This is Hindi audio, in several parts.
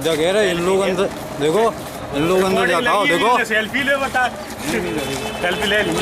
जगह है इन लोग अंदर देखो, इन लोग अंदर जाता हो देखो। सेल्फी ले बता, सेल्फी ले ली।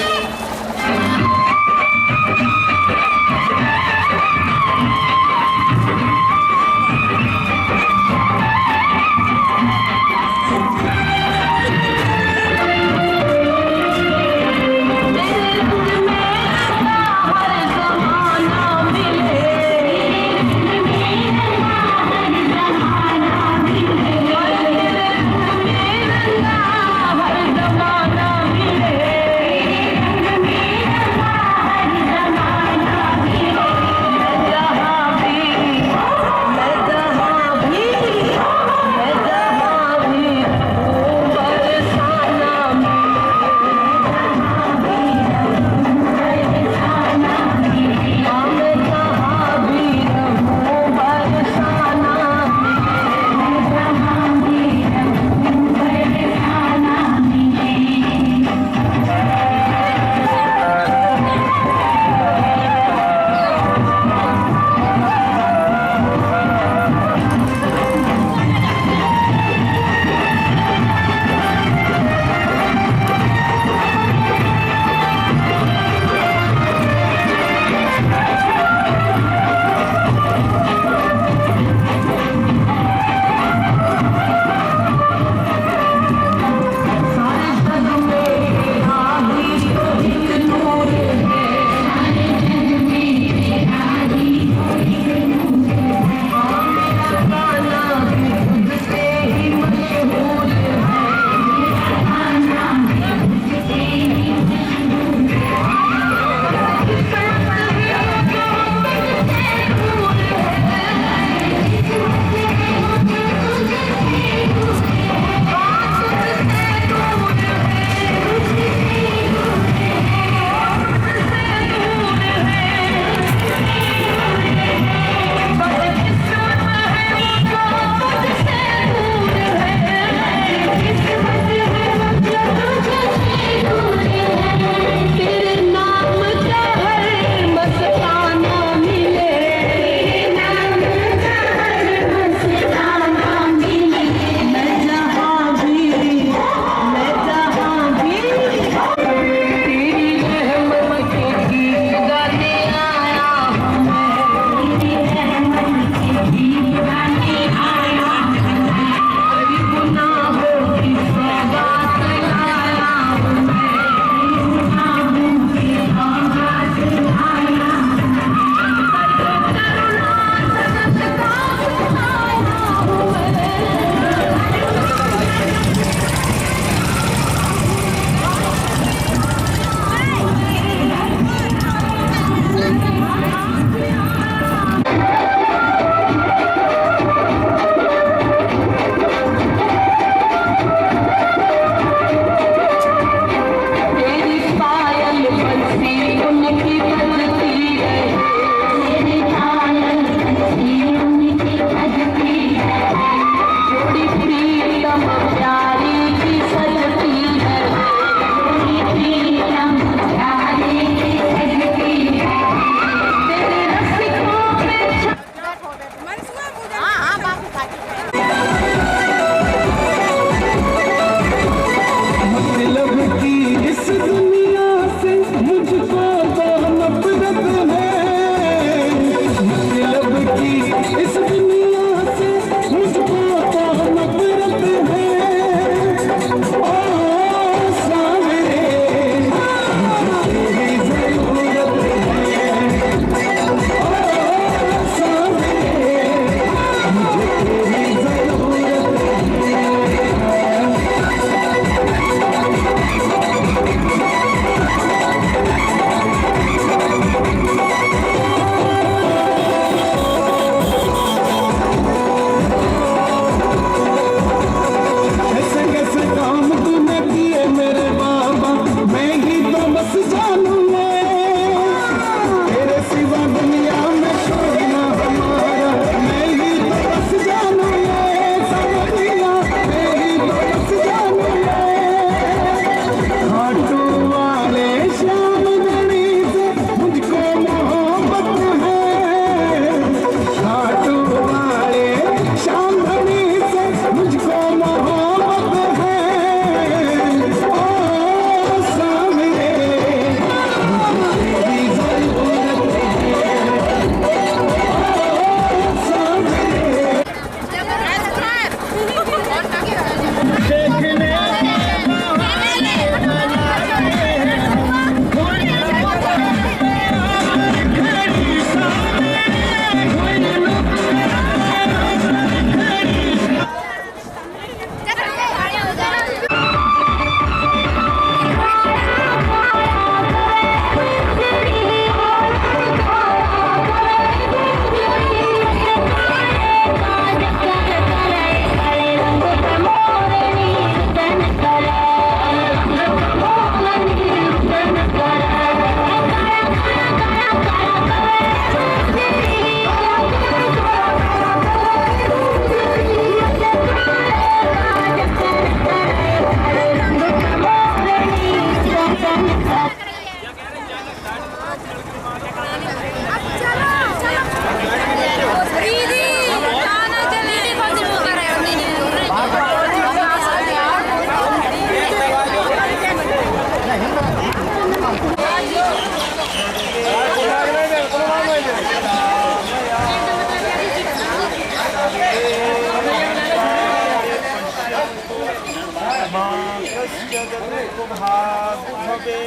भाग भवे।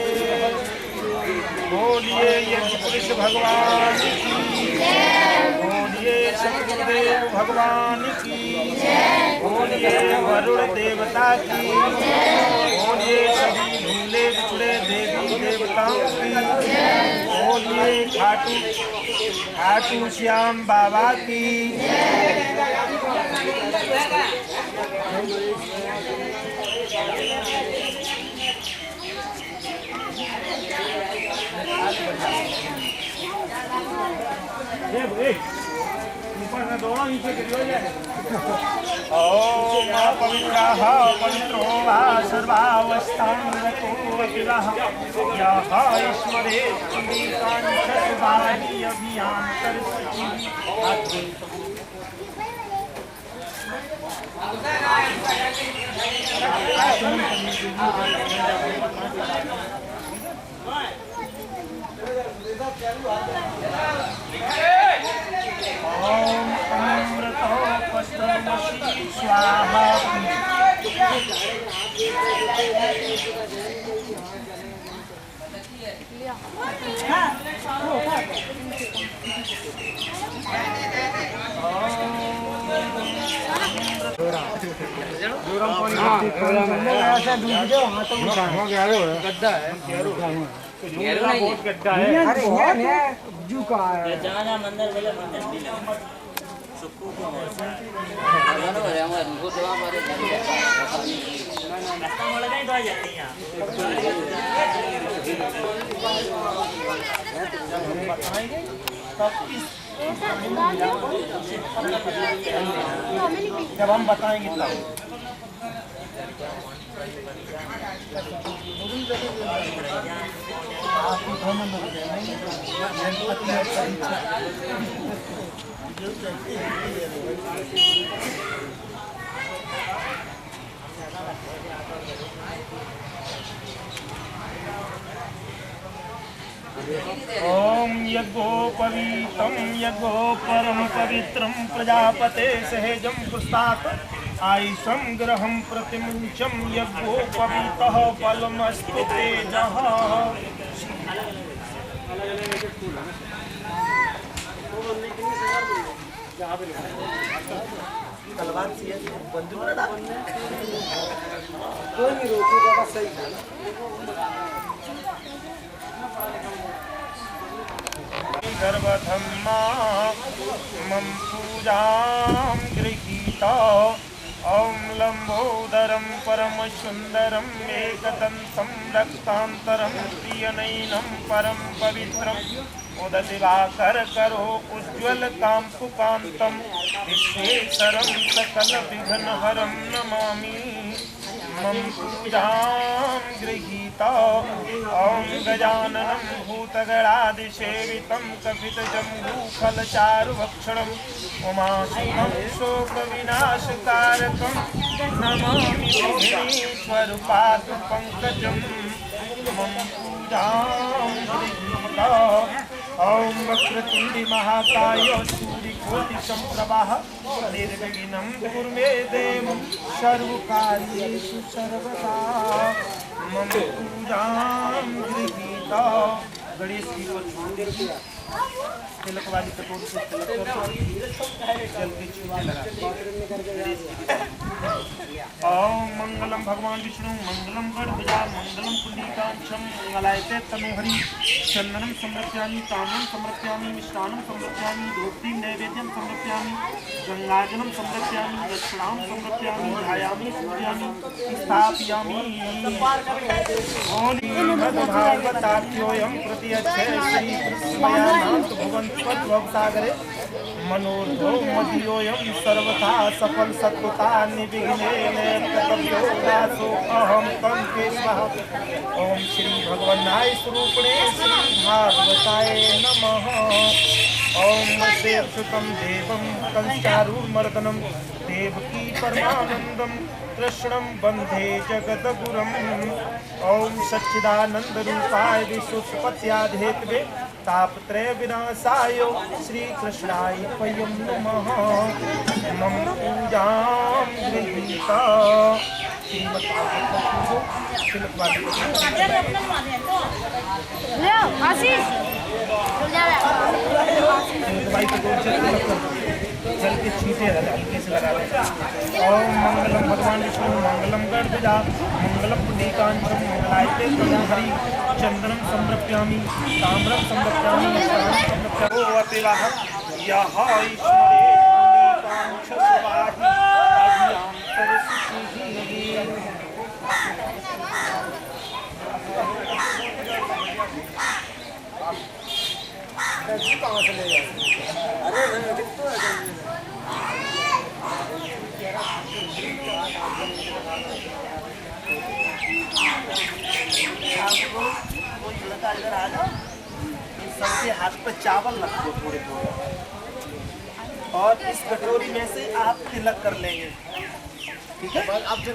बोलिए यज्ञ पुरुष भगवान की, बोलिए शंकरदेव भगवान की, बोलिए वरुण देवता की, बोलिए सभी भूले बिछड़े देवी देवताओं की, बोलिए खाटू श्याम बाबा की। दोनों नीचे ओम पवित्रः पवित्रो वा सर्वावस्थांगतो अखिलः यः ईश्वरे चण्डिकांशवाणी अभियान्तरसचिः। ओम अमृतो पश्चिमसि स्वाहा। गड्ढा है, बहुत गड्ढा है। जाना मंदिर बोले मंदिर सुक्कू को जानो रे हम उनको सेवा मारे रास्ता मोड़ गए तो आ जाती हैं बताएंगे जब हम बताएंगे तब। ओम यज्ञोपवीतं यज्ञो परम पवित्रं प्रजापते सहेजं पुस्तात् आयुषं ग्रहं प्रतिमुञ्चं यज्ञोपवीतः फलमस्तु तेजः। गर्भधम्मा मम पूजां गृहीता ओम लंबोदरं परम सुंदरं एकदंतं रक्तांतरं प्रियनयनं परम पवित्रं उददिवाकर करो उज्ज्वल कांपुकांतं विश्वेश्वरं सकल विघ्नहरं नमामि। मम पूजां गृहीता ओम गजाननं भूतगणादिसेवितं कपितजम्बूफलचारुभक्षणम् उमासुतं शोकविनाशकारकं नमामि विघ्नेश्वरपादपङ्कजं। मम पूजां गृहीता ओम वक्रतुण्डी महाकाय सूर्यकोटिसम्प्रभः निर्विघ्नं कुरु मे देव सर्वकार्येषु सर्वदा। मम पूजां गृहीता गणेश जी को तिलक वाली कटोरी से तिलक जल के छूने लगा। ओम मंगलम भगवान विष्णु मंगलम गणपति मंगलम पुंडरीकाक्षं मंगलायते तनोहरि चंदनम समर्पयामि ताम्रम समर्पयामि मिष्टान्नं समर्पयामि धूपदीप नैवेद्यं समर्पयामि गंगाजलं समर्पयामि दक्षिणां समर्पयामि ध्यायामि पूजयामि स्थापयामि। ओम भगवताभ्योऽयं प्रत्यक्षे श्री कृष्णयानाथ भुवनस्वसागरे मनोर्धो मदीयोऽयं सर्वथा सफल सत्वता निर्विघ्नेन कर्तव्यो दासो अहं तं केशवः। ओम श्री भगवन्नाय स्वरूपिणे श्री भागवताय नमः। ओम देवसुतं देवं कंसारूर्मर्दनं देवकी परमानन्दं कृष्णं वन्दे जगद्गुरुम्। ओम सच्चिदानन्दरूपाय विश्वोत्पत्त्यादिहेतवे तापत्रय विनाशाय श्रीकृष्णाय वयं नमः। मम पूजां गृहीता जल के छींटे हल्के से लगा दें। ओम मंगलम भगवान विष्णु मंगलम गणपति मंगलम पुण्डिकांचम मंगलायते हरि चंदनम समर्पयामि ताम्रम समर्पयामि ओ अतिवाह यह ईश्वरे पुण्डिकांच स्वाहि अभियाम सरस्वती। कहाँ से ले जाए? अरे कोई लड़का इधर आ जाओ, सबके हाथ पे चावल रख दो थोड़े थोड़े, और इस कटोरी में से आप तिलक कर लेंगे। ठीक है, आप जो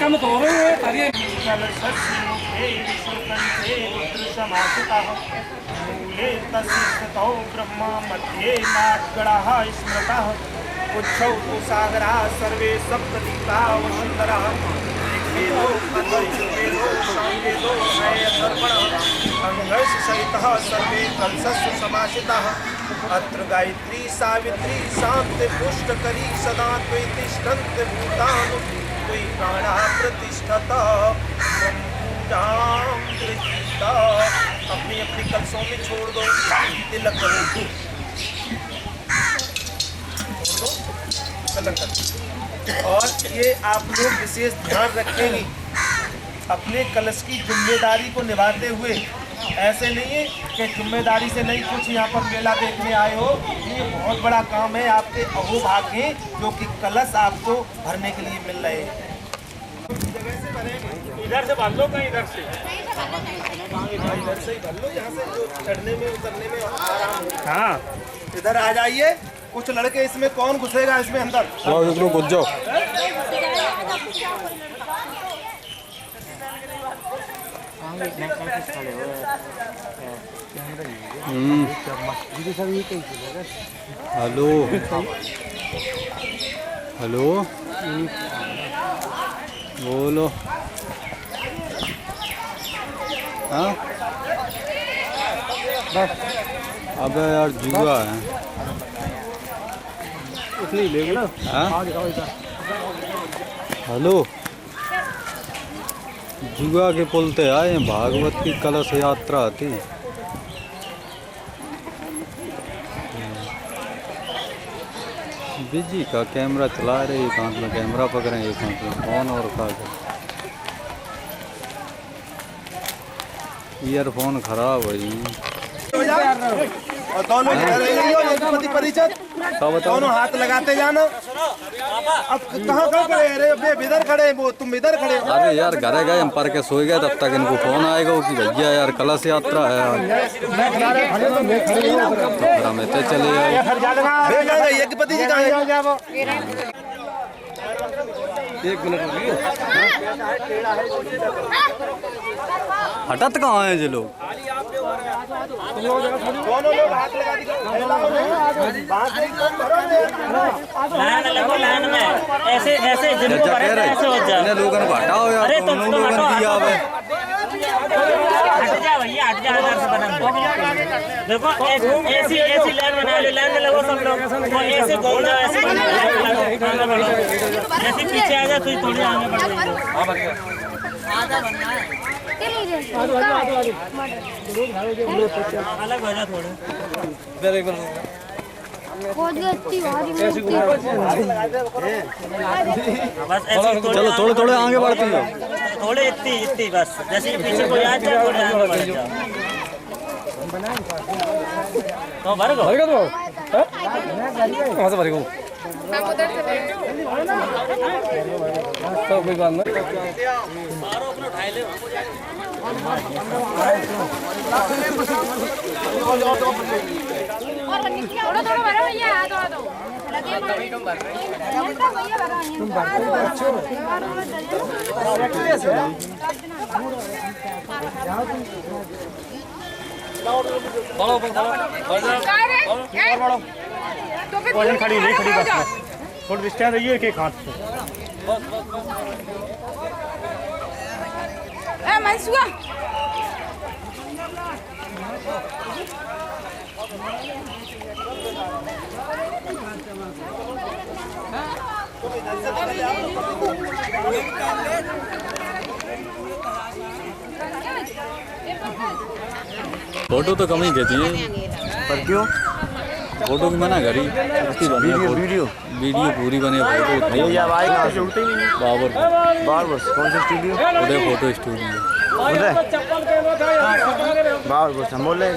कम तो हो रही है ब्रह्मा मध्ये नागगणः स्मृतः उच्छौ सागरा सर्वे सप्तदीपा वसुंधरः सहितः सर्वे कलशस्य समासिताः अत्र गायत्री सावित्री शांति पुष्टकरी सदा त्वयि तिष्ठन्ति भूतानि त्वयि प्राणः प्रतिष्ठतः ब्रह्मपूजां गृहीता। अपनी अपनी कलशों में छोड़ दो, तिलक करो, तिलक करो। और ये आप लोग विशेष ध्यान रखेंगे अपने कलश की जिम्मेदारी को निभाते हुए। ऐसे नहीं है कि जिम्मेदारी से नहीं कुछ यहाँ पर मेला देखने आए हो, ये बहुत बड़ा काम है आपके अहोभाग्य जो कि कलश आपको भरने के लिए मिल रहे हैं। इधर से भर लो, कहीं इधर से ही भर लो, यहाँ से जो चढ़ने में उतरने में आराम हो। हाँ, इधर आ जाइए। कुछ लड़के इसमें, कौन घुसेगा इसमें अंदर? घुस जाओ। हेलो हेलो, बोलो। हाँ, अबे यार जुआ है। हाँ? हेलो, जुआ के पुल ते आए, भागवत की कलश यात्रा थी। बिजी का कैमरा चला रहे, एक हाथ में कैमरा पकड़े, एक हाथ में फोन और कागज। ईयरफोन खराब है जी। और दोनों परिचय दोनों हाथ लगाते जाना। अब कहाँ खड़े? अरे इधर खड़े, वो तुम इधर खड़े। अरे यार घरे गए, हम पर के सोए गए, तब तक इनको फोन आएगा कि भैया यार कलश यात्रा है। तो में तो चले जाए। यज्ञपति जी कहाँ है? एक मिनट हटत कहाँ है ये लोग? दोनों लोग हाथ लगा लाइन में ऐसे ऐसे जिनको कह रहे हैं लोगों को हटाओ यार। अरे तुम लोगों ने दिया है। हट जा भैया, हट जा। इधर से बना देखो, ऐसी ऐसी लाइन बना लो, लाइन में लगो सब लोग। वो ऐसे घूम जाओ, ऐसे जैसे पीछे आ जाए तो थोड़ी आगे बढ़ जाएगी। अलग हो जा थोड़े। बस ऐसे चलो थोड़े थोड़े आगे बढ़ते जाओ। थोड़े इतनी बस, जैसे कि पीछे कोई आ जाए थोड़े आगे बढ़ जाओ। तो भर गो कहाँ से भरेगा तो कोई बात नहीं। थोड़ा थोड़ा भरो भैया, थोड़ा दो तुम भरते हो अच्छे वजन खड़ी नहीं खड़ी बस थोड़ी डिस्टेंस रहिए एक हाथ से। मनसुआ फोटो तो कम ही खींची है, पर क्यों? फोटो की मना करी। उसकी बनी है वीडियो पूरी बनी है। फोटो भैया जब आए कहाँ से उठते ही नहीं। बाबर बार बस कौन सा स्टूडियो? उदय फोटो स्टूडियो। उदय बार बस हम बोल रहे हैं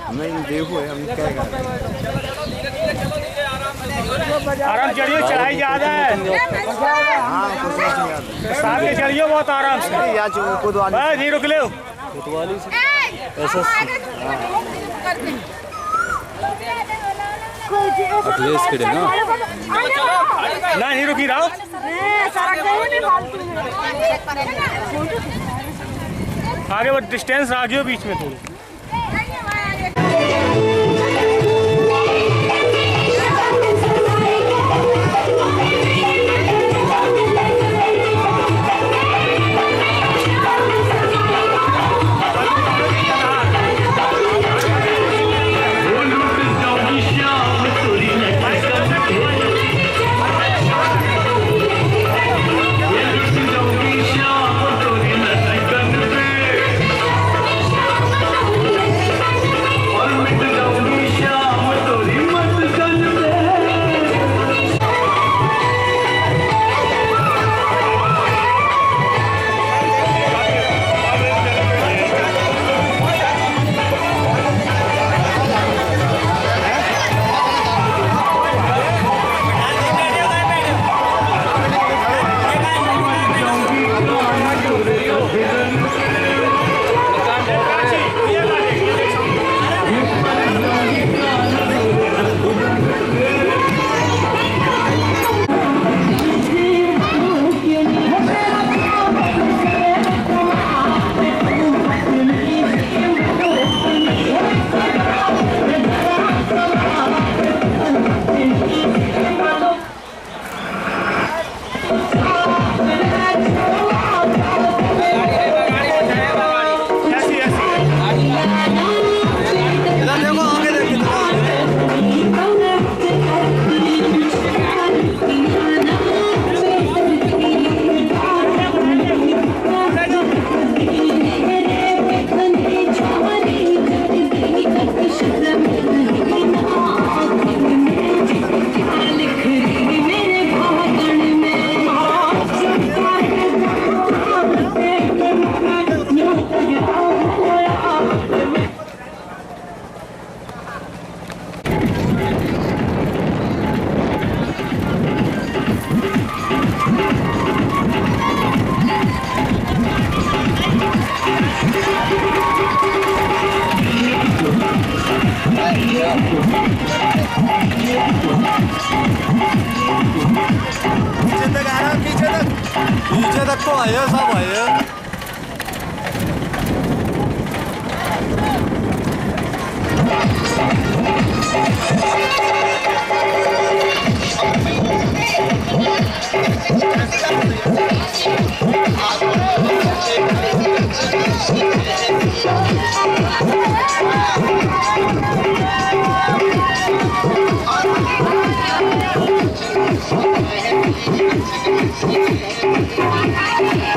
हमें देखो है हम क्या कर आराम चढ़िए, चढ़ाई ज्यादा है। हाँ कुछ नहीं आता साथ में चढ़िए बहुत आराम से। यार खुद वाली नहीं रुक ले कोतवाली से ऐसा अखिलेश खड़े ना नहीं रुकी रहो। आगे वो डिस्टेंस आगे हो बीच में थोड़ी। पीछे तक तो आए सब आए। Thank you.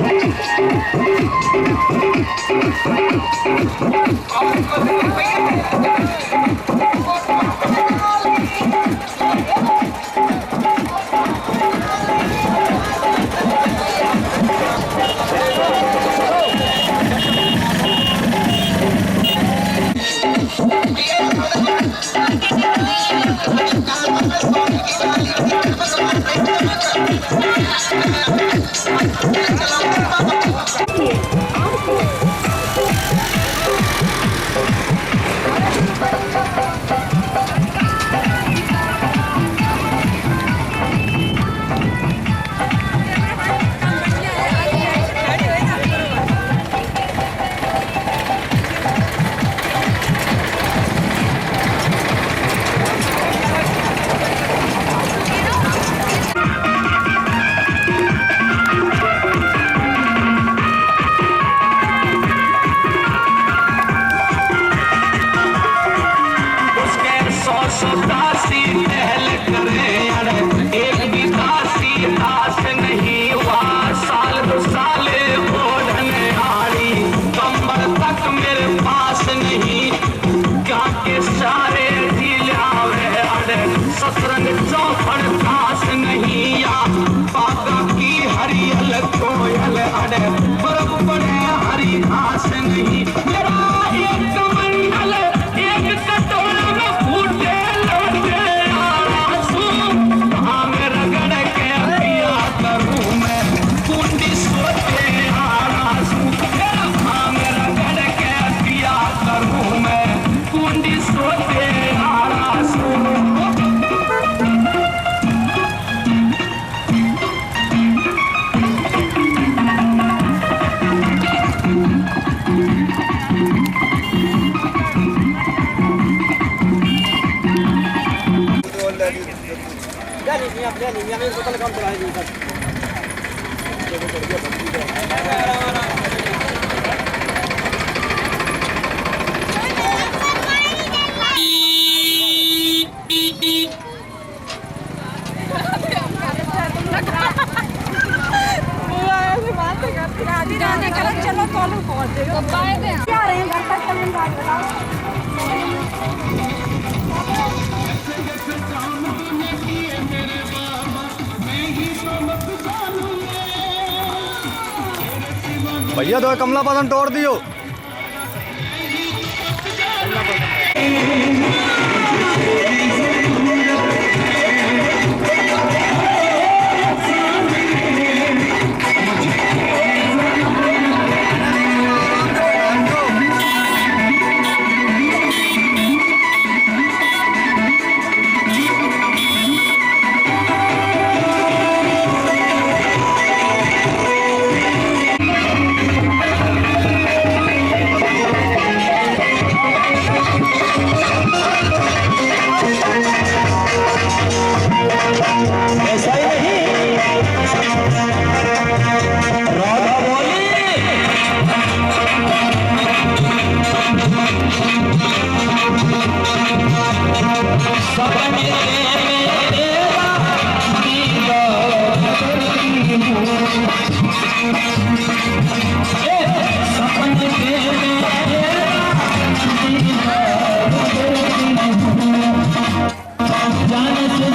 चलो कॉल पहुंच देगा क्या रहे हैं घर तक तुम बात बताओ। भैया दो कमला पसंद तोड़ दियो। जान से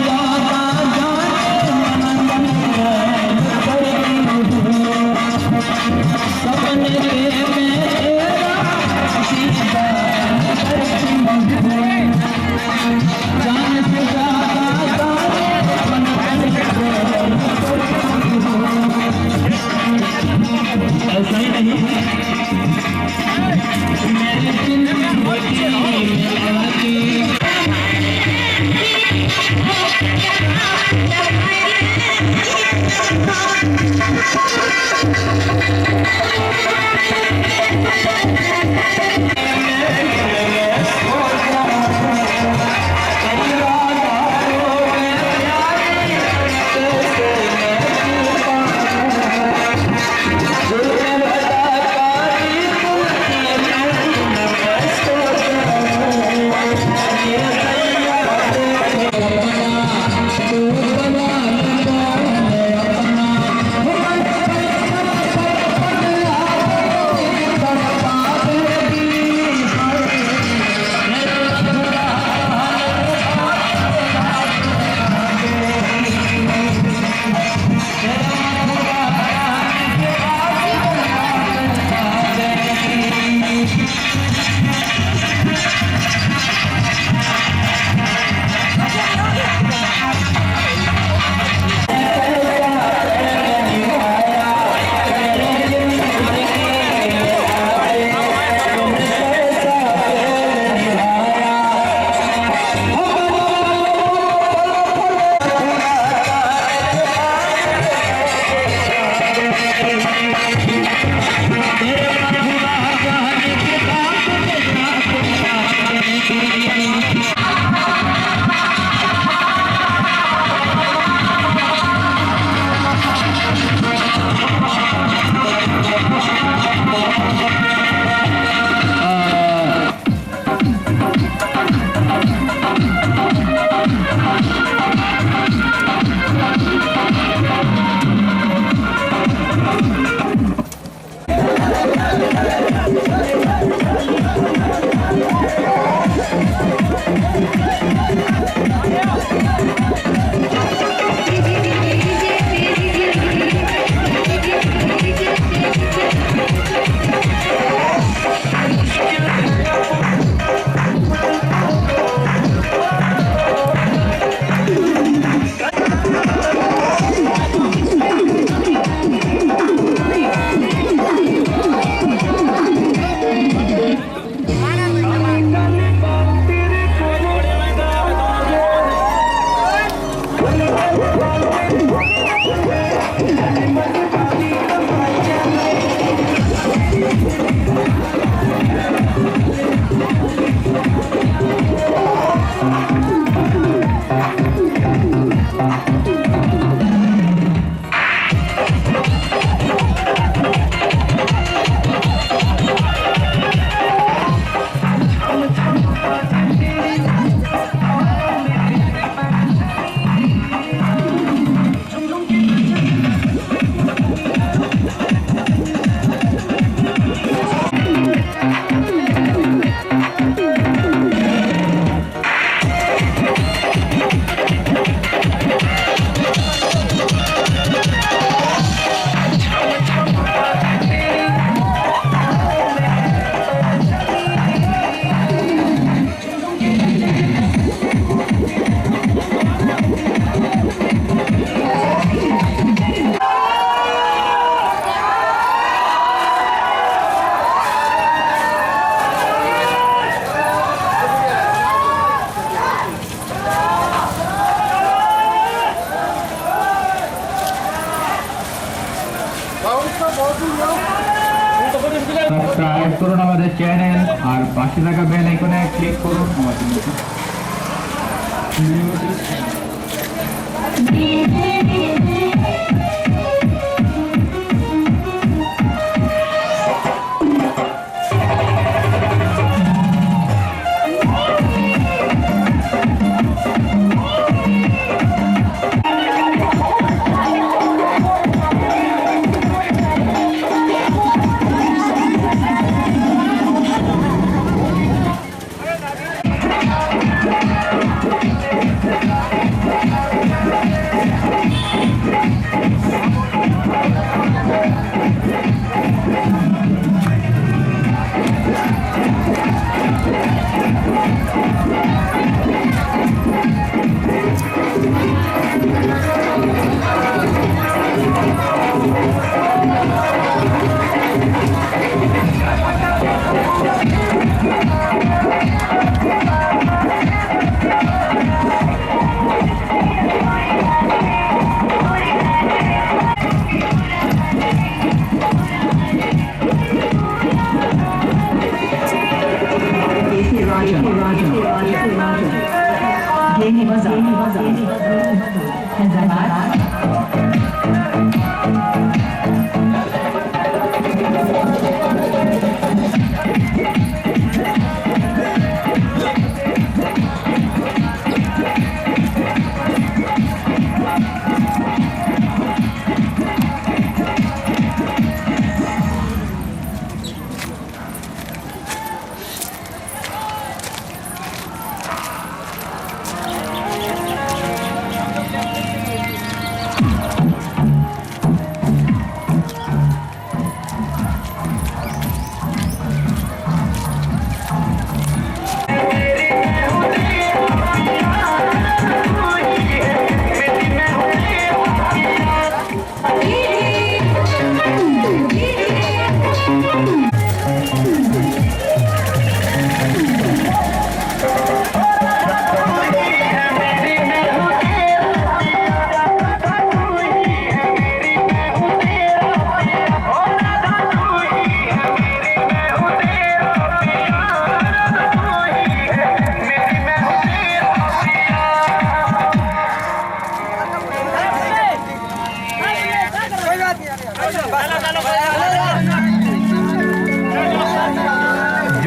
করুন আমাদের চ্যানেল আর পাশে থাকা বেল আইকনে ক্লিক করুন আমাদের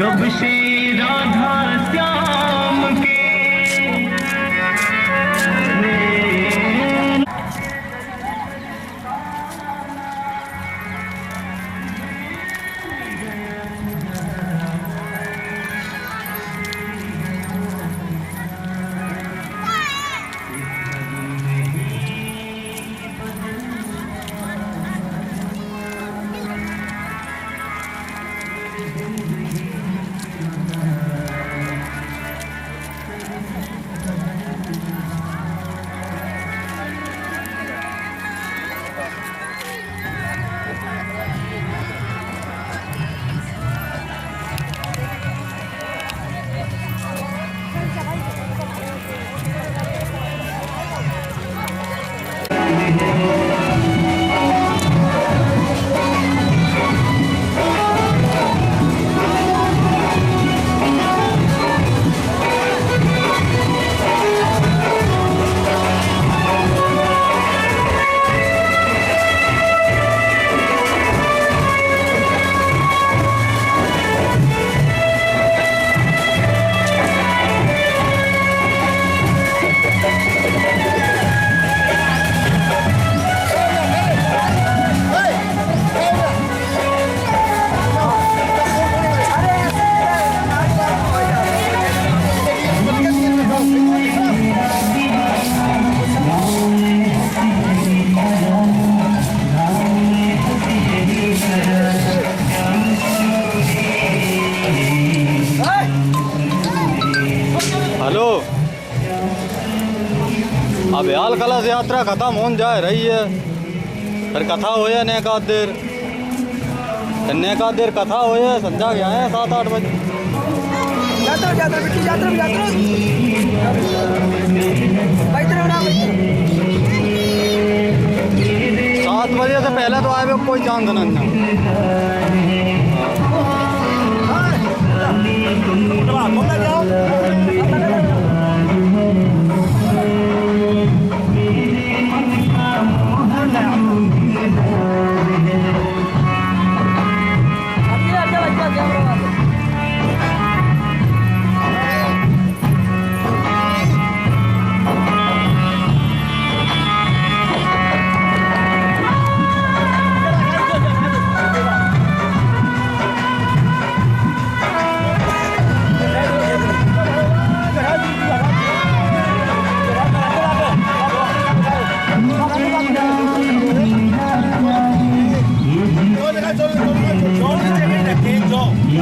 जब श्री राधा श्याम के हेलो, अब याल कलश यात्रा खत्म होने जा रही है। फिर कथा होया ने का देर कथा होया संध्या गया है 7-8 बजे। 7 बजे से पहले तो आए कोई चांस नहीं। भाई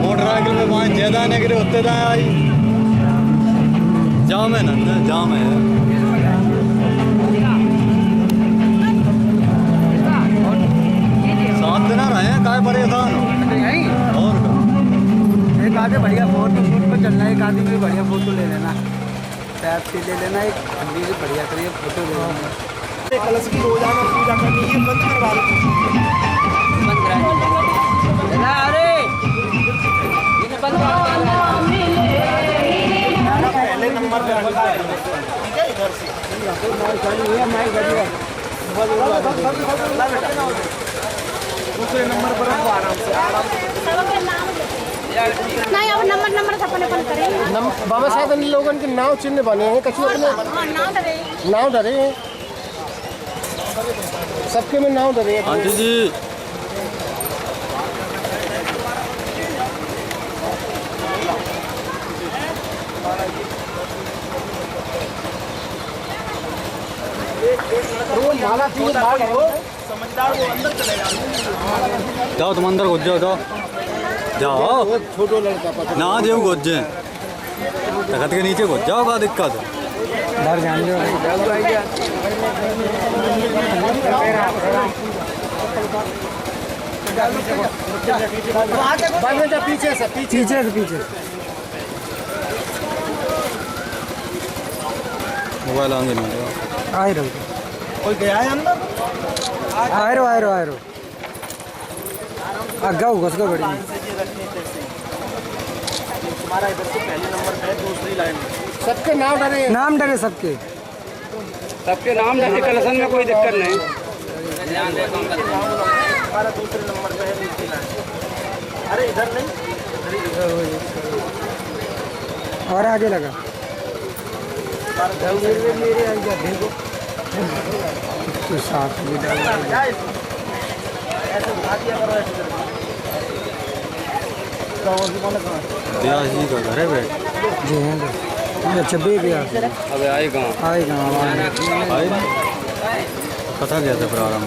मोटरसाइकिल में वहाँ ज्यादा आने के लिए होते दाएं आई जाम है ना जाम है सात दिन रहे हैं काय परेशान और एक आधे बढ़िया फोटो पर चलना, एक आदमी भी बढ़िया फोटो ले लेना, पैप से ले लेना, एक ठंडी से बढ़िया करिए फोटो ले लेना। कलश की रोजाना पूजा करनी है, बंद करवा लो पहले नंबर पे रखा है, ठीक है, इधर से दूसरे नंबर पर रखो आराम से नहीं अब नंबर अपन करेंगे। बाबा साहब इन लोगों के नाव चिन्ह बने हैं, कछु अपने नाव डरे हैं, सबके में नाव डरे हैं। आंटी जी माला समझदार वो अंदर चले जाओ तुम अंदर घुस जाओ जाओ छोटो लड़का पता ना देव घुस जाए तखत के नीचे घुस जाओ का दिक्कत डर जान दो पीछे से पीछे मोबाइल आगे नहीं आए रहो, कोई गया है अंदर? आए रहो अग्गा घुस गो बड़ी तुम्हारा इधर से पहले नंबर पे है, दूसरी लाइन में सबके नाम डरे हैं। नाम डरे सबके नाम डरे, कलेक्शन में कोई दिक्कत नहीं। हमारा दूसरे नंबर पे है, दूसरी लाइन। अरे इधर नहीं, और आगे लगा मेरे देखो तो साथ में ऐसे उठा दिया करो, ऐसे करके। ब्यास जी का घर है बैठ जी हैं 26 भी अबे आएगा आए कथा गया था प्रारंभ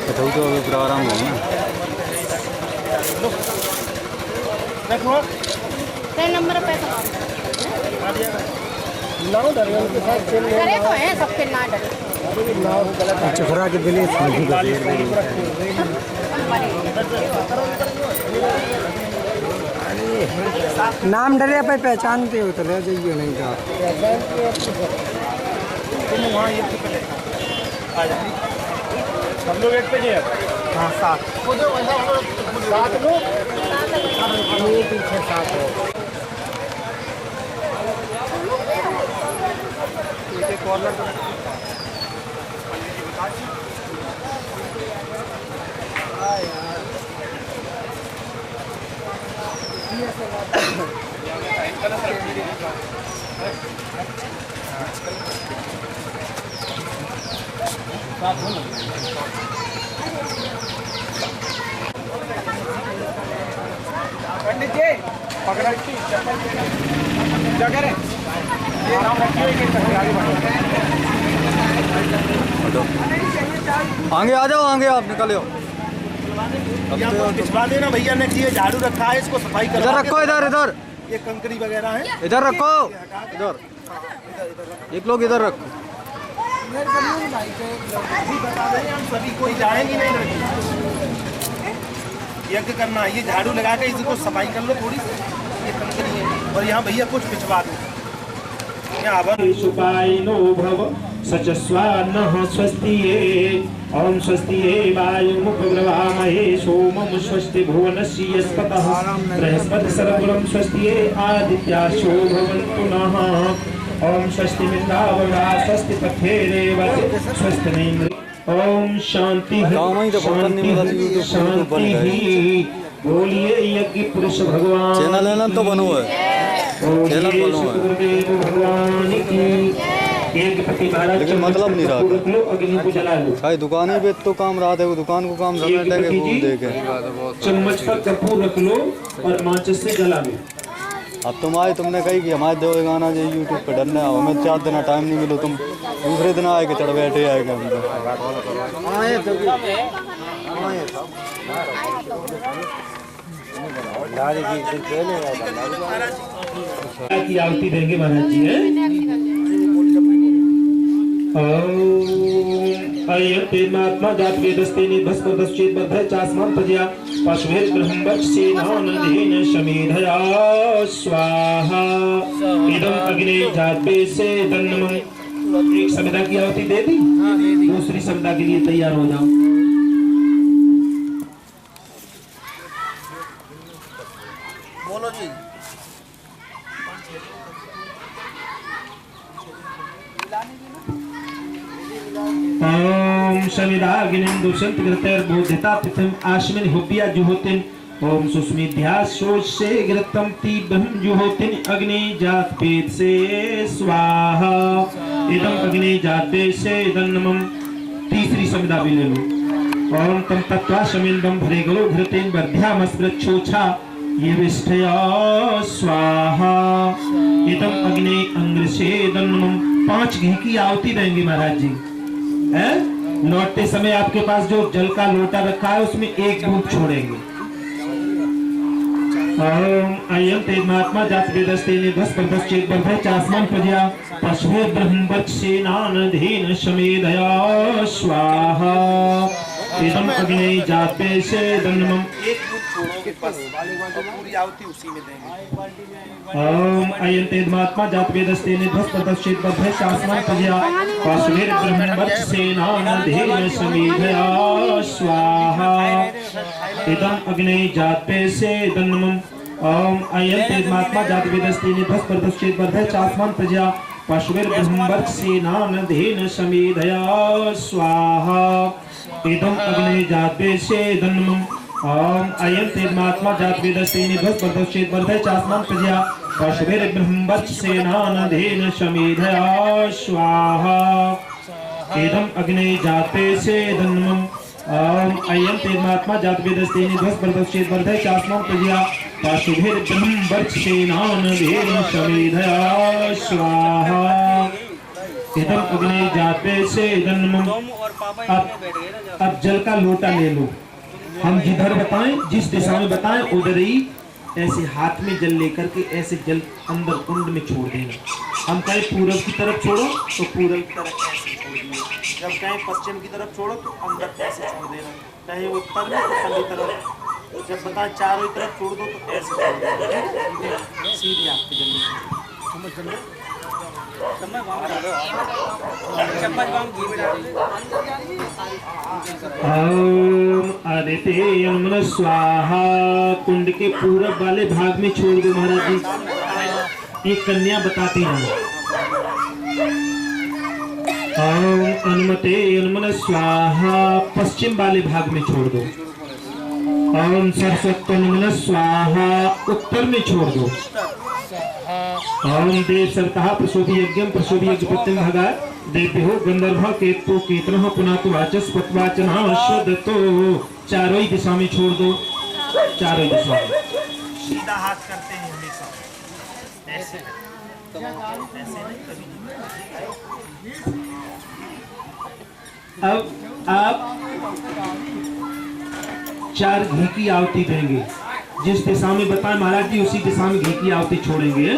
कथा तो अभी प्रारंभ हो ना नंबर पैसा नाव डरे उनके साथ चल डरे तो हैं सबके ना डरे चखरा के दिले नाम डरे पे पहचानते हो तो रह जाइए नहीं का तुम वहाँ ये पे ले आ जाओ, हम लोग एक पे जी हाँ साथ लोग पीछे साथ हो पंडित जी पकड़ा क्या करें आराम रखिए, आगे आगे आ जाओ आगे आप निकल जाओ बढ़ो। भिजवा देना भैया ने, ये झाड़ू रखा है, इसको सफाई करो। इधर रखो इधर ये कंकड़ी वगैरह है, इधर रखो इधर एक लोग इधर रखो अभी बता दें हम सभी कोई जाएंगे नहीं लड़की यज्ञ करना है, ये झाड़ू लगा के इसको सफाई कर लो थोड़ी सी, ये कंकड़ी है। और यहाँ भैया कुछ भिजवा दो सुपाइनो भव सचस्वान्नः स्वस्तिये ओम स्वस्तिये वायुमुपब्रवामहे सोमं स्वस्ति भुवनस्य यस्पतः बृहस्पति सर्वं स्वस्तिये आदित्याशो भवन्तु नः ओम स्वस्ति मित्रावगा स्वस्ति पथेरेवति स्वस्ति नैन्द्र ओम शांति शांति। बोलिए यज्ञ पुरुष भगवान चैनल है ना तो बनो है चैनल बनो है भगवान की एक पति महाराज लेकिन मतलब नहीं रहा। रख लो, अग्नि को जला लो। भाई दुकान पे तो काम रहा था, वो दुकान को काम एक समेटे पति वो जी देखे। चम्मच पर कपूर रख लो और माचिस से जला लो। अब तुम आए, तुमने कही कि हमारे दो गाना जो यूट्यूब पे डरने आओ, हमें 4 दिन टाइम नहीं मिलो, तुम दूसरे दिन आए के चढ़ बैठे आएगा हम की आरती देंगे महाराज जी है। महात्मा जात वेदस्ते निभस्पदश्चेत बद्धय चास्मान् प्रजया पशुभिर् ब्रह्मवक्षसेनानधेन शमेधया स्वाहा इदं अग्ने जाते से दन्नमं। एक संविदा की आहुति दे दी, दूसरी संविदा के लिए तैयार हो जाओ। बोलो जी। ओम शमिदाग्निं दुष्यन्त कृतैर्बोधिता पृथ्वीम् आश्विन हुब्या जुहोतिन् ओम सुस्मिध्याशोषे घृतं तीव्रं जुहोतिन् अग्नि जात पेत से स्वाहा इदं अग्नि जाते से दन्नमं। तीसरी संविदा भी ले लो। ओम तम तत्वा शमिन्दं भरेगलो घृतेन वर्ध्यामस्पृच्छोछा ये विष्ठया स्वाहा इदं अग्नि अंग्रसे दन्नमं। 5 घी की आहुति देंगे महाराज जी है। लौटते समय आपके पास जो जल का लोटा रखा है उसमें 1 बूंद छोड़ेंगे। ओम अयं ते महात्मा जात वेदस्ते निभस्पदश्चेत बद्धय चास्मान् प्रजया पशुभिर् ब्रह्मवक्षसेनानधेन शमेधया स्वाहा इदं अग्ने जाते से दन्नमं। एक दूध छोड़ोगे बस, और पूरी आहुति उसी में देंगे। ओम अयं ते महात्मा जात वेदस्ते निभस्पदश्चेत बद्धय चास्मान् प्रजया पशुभिर् ब्रह्मवक्षसेनानधेन शमेधया स्वाहा इदं अग्ने जाते से दन्नमं। ओम अयं ते महात्मा जात वेदस्ते निभस्पदश्चेत बद्धय चास्मान् प्रजया पशुभिर् ब्रह्मवक्षसेनानधेन शमेधया स्वाहा इदं अग्ने जाते से दन्नमं। ओम अयं ते महात्मा जात वेदस्ते निभस्पदश्चेत बद्धय चास्मान् प्रजया पशुभिर् ब्रह्मवक्षसेनानधेन शमेधया स्वाहा इदं अग्ने जाते से दन्नमं। ओम अयं ते महात्मा जात वेदस्ते निभस्पदश्चेत बद्धय चास्मान् प्रजया पशुभिर् ब्रह्मवक्षसेनानधेन शमेधया स्वाहा इदं अग्ने जाते से दन्नमं। अब जल का लोटा ले लो। हम जिधर बताएं, जिस दिशा में बताएं उधर ही ऐसे हाथ में जल लेकर के ऐसे जल अंदर कुंड में छोड़ देना। हम कहें पूरब की तरफ छोड़ो तो पूरब की तरफ ऐसे छोड़ देना। जब कहें पश्चिम की तरफ छोड़ो तो अंदर ऐसे छोड़ देना। कहें उत्तर में तो पल्ली तरफ। जब बताएं चारों तरफ छोड़ दो तो ऐसे छोड़ देना। सीधे आपके जल में ओम आदित्य मन स्वाहा कुंड के पूरब वाले भाग में छोड़ दो महाराज जी। एक कन्या बताती है। ओम अनुमते अनुमन स्वाहा पश्चिम वाले भाग में छोड़ दो। ओम सरस्वती स्वाहा उत्तर में छोड़ दो। ओम देव सरतः प्रसोभि यज्ञम प्रसोभि यज्ञ प्रत्यं भगा देव्यो गंधर्व केतु केतनः पुनातु वाचस पत्वाचनः अश्वदत्तो। चारों ही दिशा में छोड़ दो। चारों ही दिशा में सीधा हाथ करते हैं हमेशा, ऐसे ऐसे नहीं कभी। अब आप 4 घी की आहुति देंगे। जिस दिशा में बताएं महाराज जी उसी दिशा में घी की आहुति छोड़ेंगे।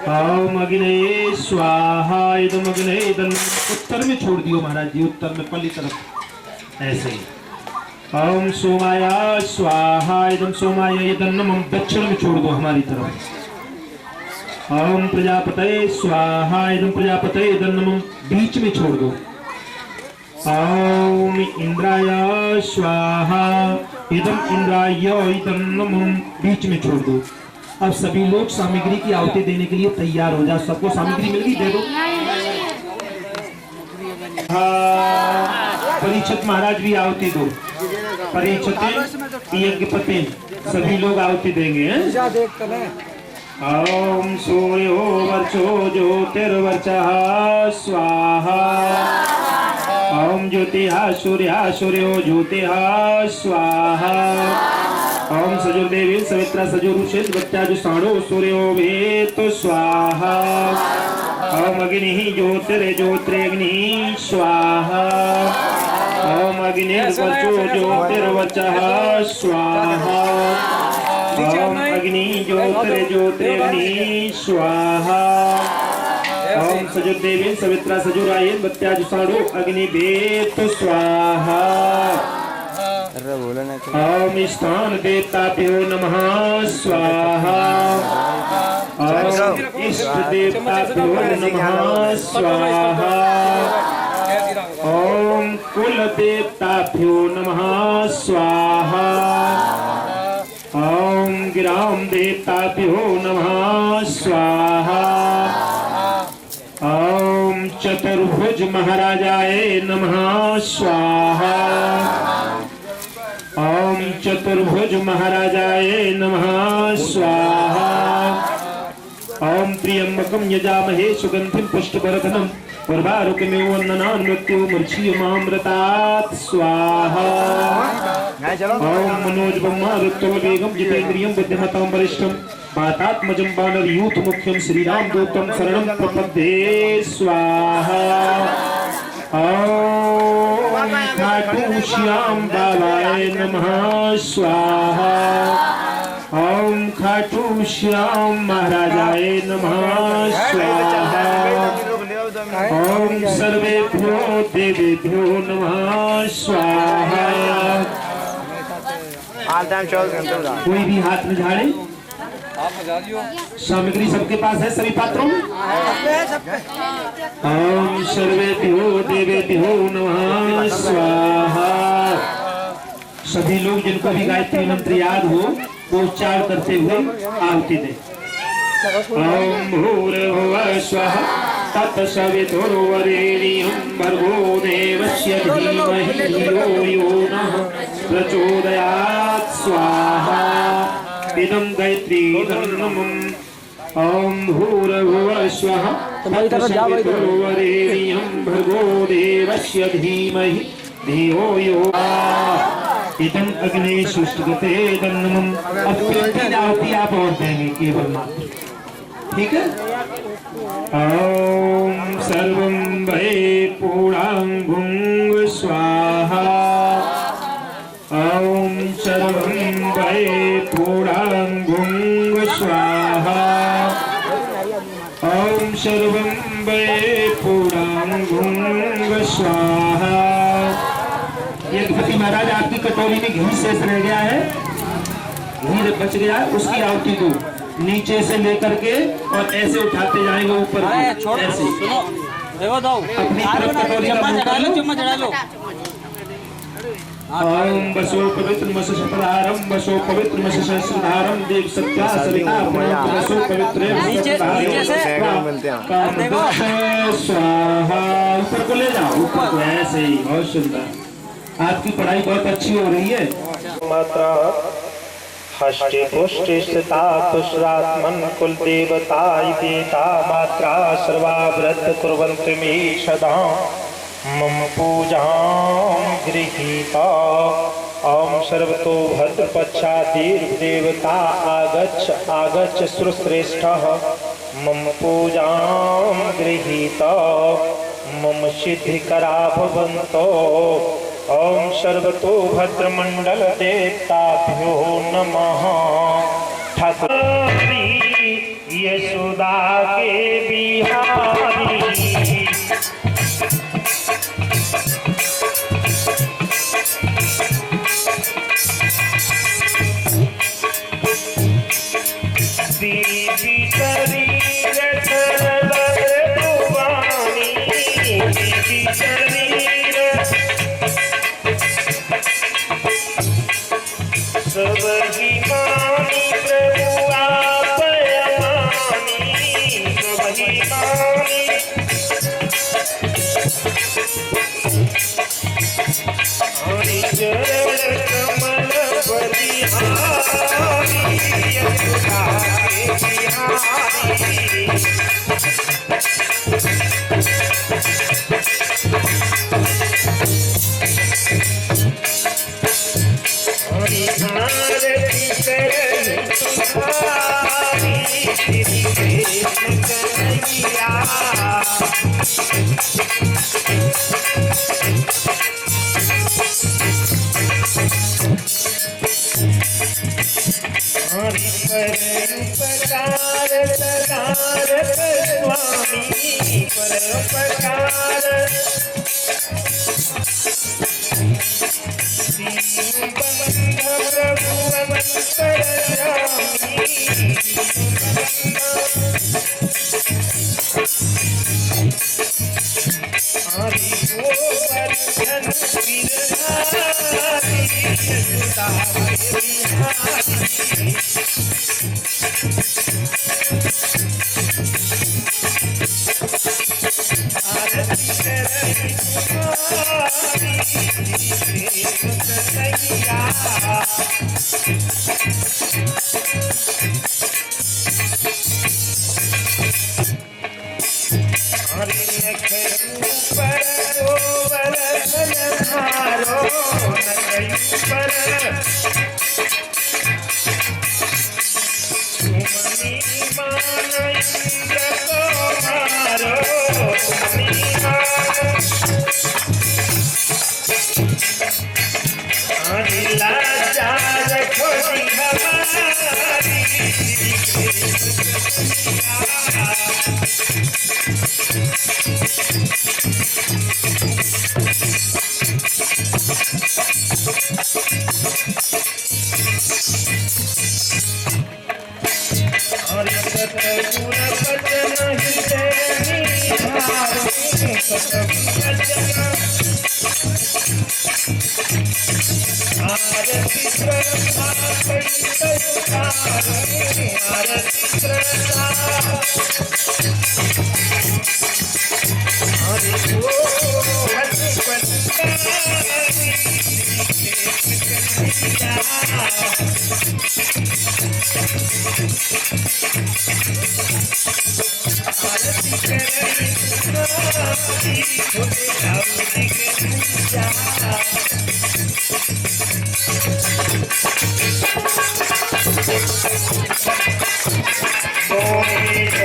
ओम अग्ने स्वाहा इदं अग्ने दन्नमं। उत्तर में छोड़ दियो महाराज जी, उत्तर में पल्ली तरफ ऐसे ही। ओम सोमाय स्वाहा इदं सोमाय दन्नमं। दक्षिण में छोड़ दो हमारी तरफ। ओम प्रजापतये स्वाहा इदं प्रजापतये दन्नमं। बीच में छोड़ दो। ओम इंद्राय स्वाहा इदं इंद्राय दन्नमं। बीच में छोड़ दो। अब सभी लोग सामग्री की आहुति देने के लिए तैयार हो जाओ। सबको सामग्री मिल गई? दे दो। परीक्षित महाराज भी आहुति दो। परीक्षित यज्ञपति सभी लोग आहुति देंगे। ओम सूर्यो वर्चो ज्योतिर्वर्चः स्वाहा। ओम ज्योतिः सूर्यः सूर्यो ज्योतिः स्वाहा। ओम सजुर्देवी सवित्रा सजुरुषेद बच्चाजुषाणो सूर्यो भेतु स्वाहा। ओम अग्निः ज्योतिर्ज्योतिरग्निः स्वाहा। ओम अग्निर्वचो ज्योतिर्वचः स्वाहा। ओम अग्नि ज्योतिर्ज्योतिरग्निः स्वाहा। ओम सजुर्देवी सवित्रा सजुराय बत्याजुषाणो अग्निभेतु स्वाहा। ओम स्थान देवताभ्यो नमः स्वाहा। ओम इष्ट देवताभ्यो नमः स्वाहा। ओम कुल देवताभ्यो नमः स्वाहा। ओम ग्राम देवताभ्यो नमः स्वाहा। ओम चतुर्भुज महाराजाय नमः स्वाहा। ओम चतुर्भुज महाराजाय नमः स्वाहा। ओम त्र्यंबकं यजामहे सुगंधिं पुष्टिवर्धनम् उर्वारुकमिव वन्दनान् मृत्युर्मुक्षीयमामृतात् स्वाहा। ओम मनोजवं मारुतोवेगं जितेन्द्रियं बुद्धिमतां वरिष्ठं वातात्मजं वानरयूथ मुख्यं श्रीराम दूतं शरणं प्रपद्ये स्वाहा। ओम खाटू श्याम बाबाय नमः स्वाहा। ओम खाटू श्याम महाराजाय नमः स्वाहा। ओम सर्वेभ्यो देवेभ्यो नमः स्वाहा। कोई भी हाथ में झाड़े। सामग्री सबके पास है सभी पात्रों में। ओम सर्वेभ्यो देवेभ्यो नमः स्वाहा। सभी लोग जिनको भी गायत्री मंत्र याद हो वो उच्चार करते हुए आहुति दें। ओम भूर्भुवः स्वः तत्सवितुर्वरेण्यं भर्गो देवस्य धीमहि धियो यो नः प्रचोदयात् स्वाहा। इदं गायत्री धर्मम्। ओम भूर्भुवः स्वः तत्सवितुर्वरेण्यं भर्गो देवस्य धीमहि धियो यो इदं अग्ने सुष्टुते दन्नमम्। अब तीन आहुति आप और देंगे केवल मात्र, ठीक है। ओम सर्वं वै पूर्णांगुं स्वाहा। ओम सर्वं वै पूर्णांगुं स्वाहा। ओम सर्वं वै पूर्णांगुं स्वाहा। यज्ञपति महाराज आपकी कटोरी में घी शेष रह गया है, घी बच गया है, उसकी आहुति दो नीचे से लेकर के और ऐसे उठाते जाएंगे ऊपर ऐसे अपनी तरफ कटोरी का मुंह कर लो। ओम बसो पवित्र मसुपधारम बसो पवित्र मसुधारम देव सत्या सविता बसो पवित्र स्वाहा। ऊपर को ले जाओ, ऊपर को ऐसे ही। बहुत सुंदर, आपकी पढ़ाई बहुत अच्छी हो रही है। मात्रा हष्टे पुष्टे स्थिता तुष्रात्मन कुल देवता देता मात्रा सर्वा व्रत कुर्वन्ति मे सदा मम पूजां गृहीता। ओम सर्वतो भद्रपक्षादिर्देवता आगच्छ आगच्छ श्रुश्रेष्ठः मम पूजां गृहीता मम सिद्धिकरा भवन्तो। ओम सर्वतो भद्रमंडल देवताभ्यो नमः। ठाकुर यशोदा के बिहारी देवी शरीर सरल भवानी देवी शरीर सबही मानी प्रभु आप अमानी सबही मानी। हरि चरण कमल बलिहारी यशोदा के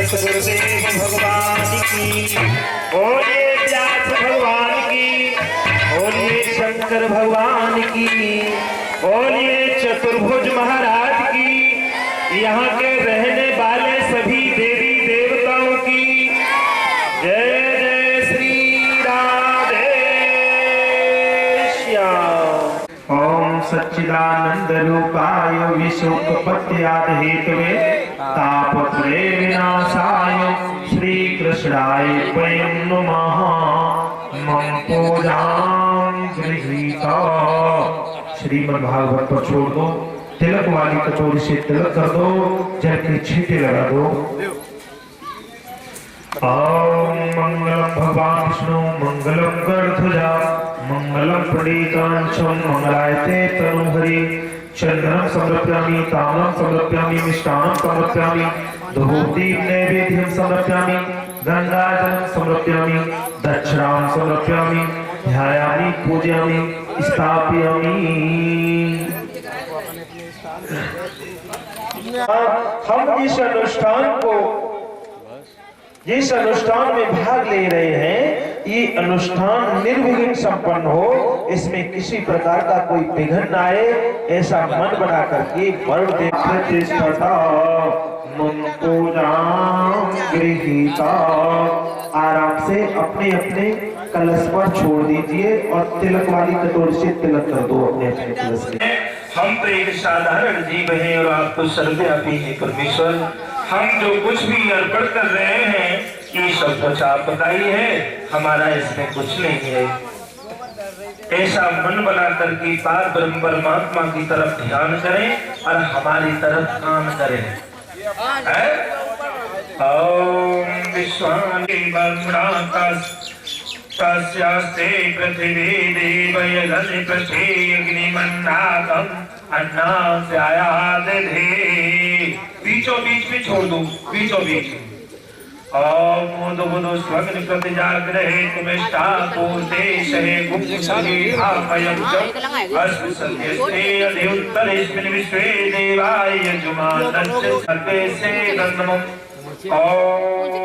सदगुरुदेव भगवान की, बोलिए व्यास भगवान की, बोलिए शंकर भगवान की, बोलिए चतुर्भुज महाराज की, यहाँ के रहने वाले सभी देवी देवताओं की जय जय श्री राधे श्याम। ओम सच्चिदानंद रूपाय विशोकपत्याद हेतवे तापत्रय विनाशाय श्री कृष्णाय वयं नमः। मम पूजां गृहीता। श्रीमद् भागवत पर छोड़ दो, तिलक वाली कटोरी से तिलक कर दो, जल के छींटे लगा दो। ओम मंगलम भगवान विष्णु मंगलम गरुड़ध्वजा मंगलम प्रणीतांशं मंगलायते तनुहरि। चंदनं समर्पयामि, ताम्रं समर्पयामि, मिष्टान्नं समर्पयामि, धूपदीप नैवेद्यं समर्पयामि, गंगाजलं समर्पयामि, दक्षिणां समर्पयामि, ध्यायामि, पूजयामि, स्थापयामि। हम इस अनुष्ठान में भाग ले रहे हैं। ये अनुष्ठान निर्विघ्न संपन्न हो, इसमें किसी प्रकार का कोई विघ्न न आए, ऐसा मन बना करके वर्ण दे प्रतिष्ठा गृहीता। आराम से अपने अपने कलश पर छोड़ दीजिए और तिलक वाली कटोरी से तिलक कर दो अपने अपने कलश में। हम तो एक साधारण जीव हैं और आप तो सर्वव्यापी हैं परमेश्वर। हम जो कुछ भी अर्पण कर रहे हैं ये सब कुछ आप बताइए है, हमारा इसमें कुछ नहीं है। ऐसा मन बना करके पार ब्रह्म परमात्मा की तरफ ध्यान करें और हमारी तरफ काम करें। ओम विश्वानि तस्यास्ते पृथ्वी देवयजनि पृथ्वी अग्निमन्नादम् अन्नास्यायादधे बीचों बीच में छोड़ दो, बीचों बीच। ओम मोदो मोदो स्वग्न प्रतिजाग्रहे तुमेष्टा पूर्ते शहे गुप्त सगे भापयं च अस्मि सत्यस्ते अधेउत्तरेस्मिन् विश्वे देवाय यजुमानस्य सर्वे से नमः। ओम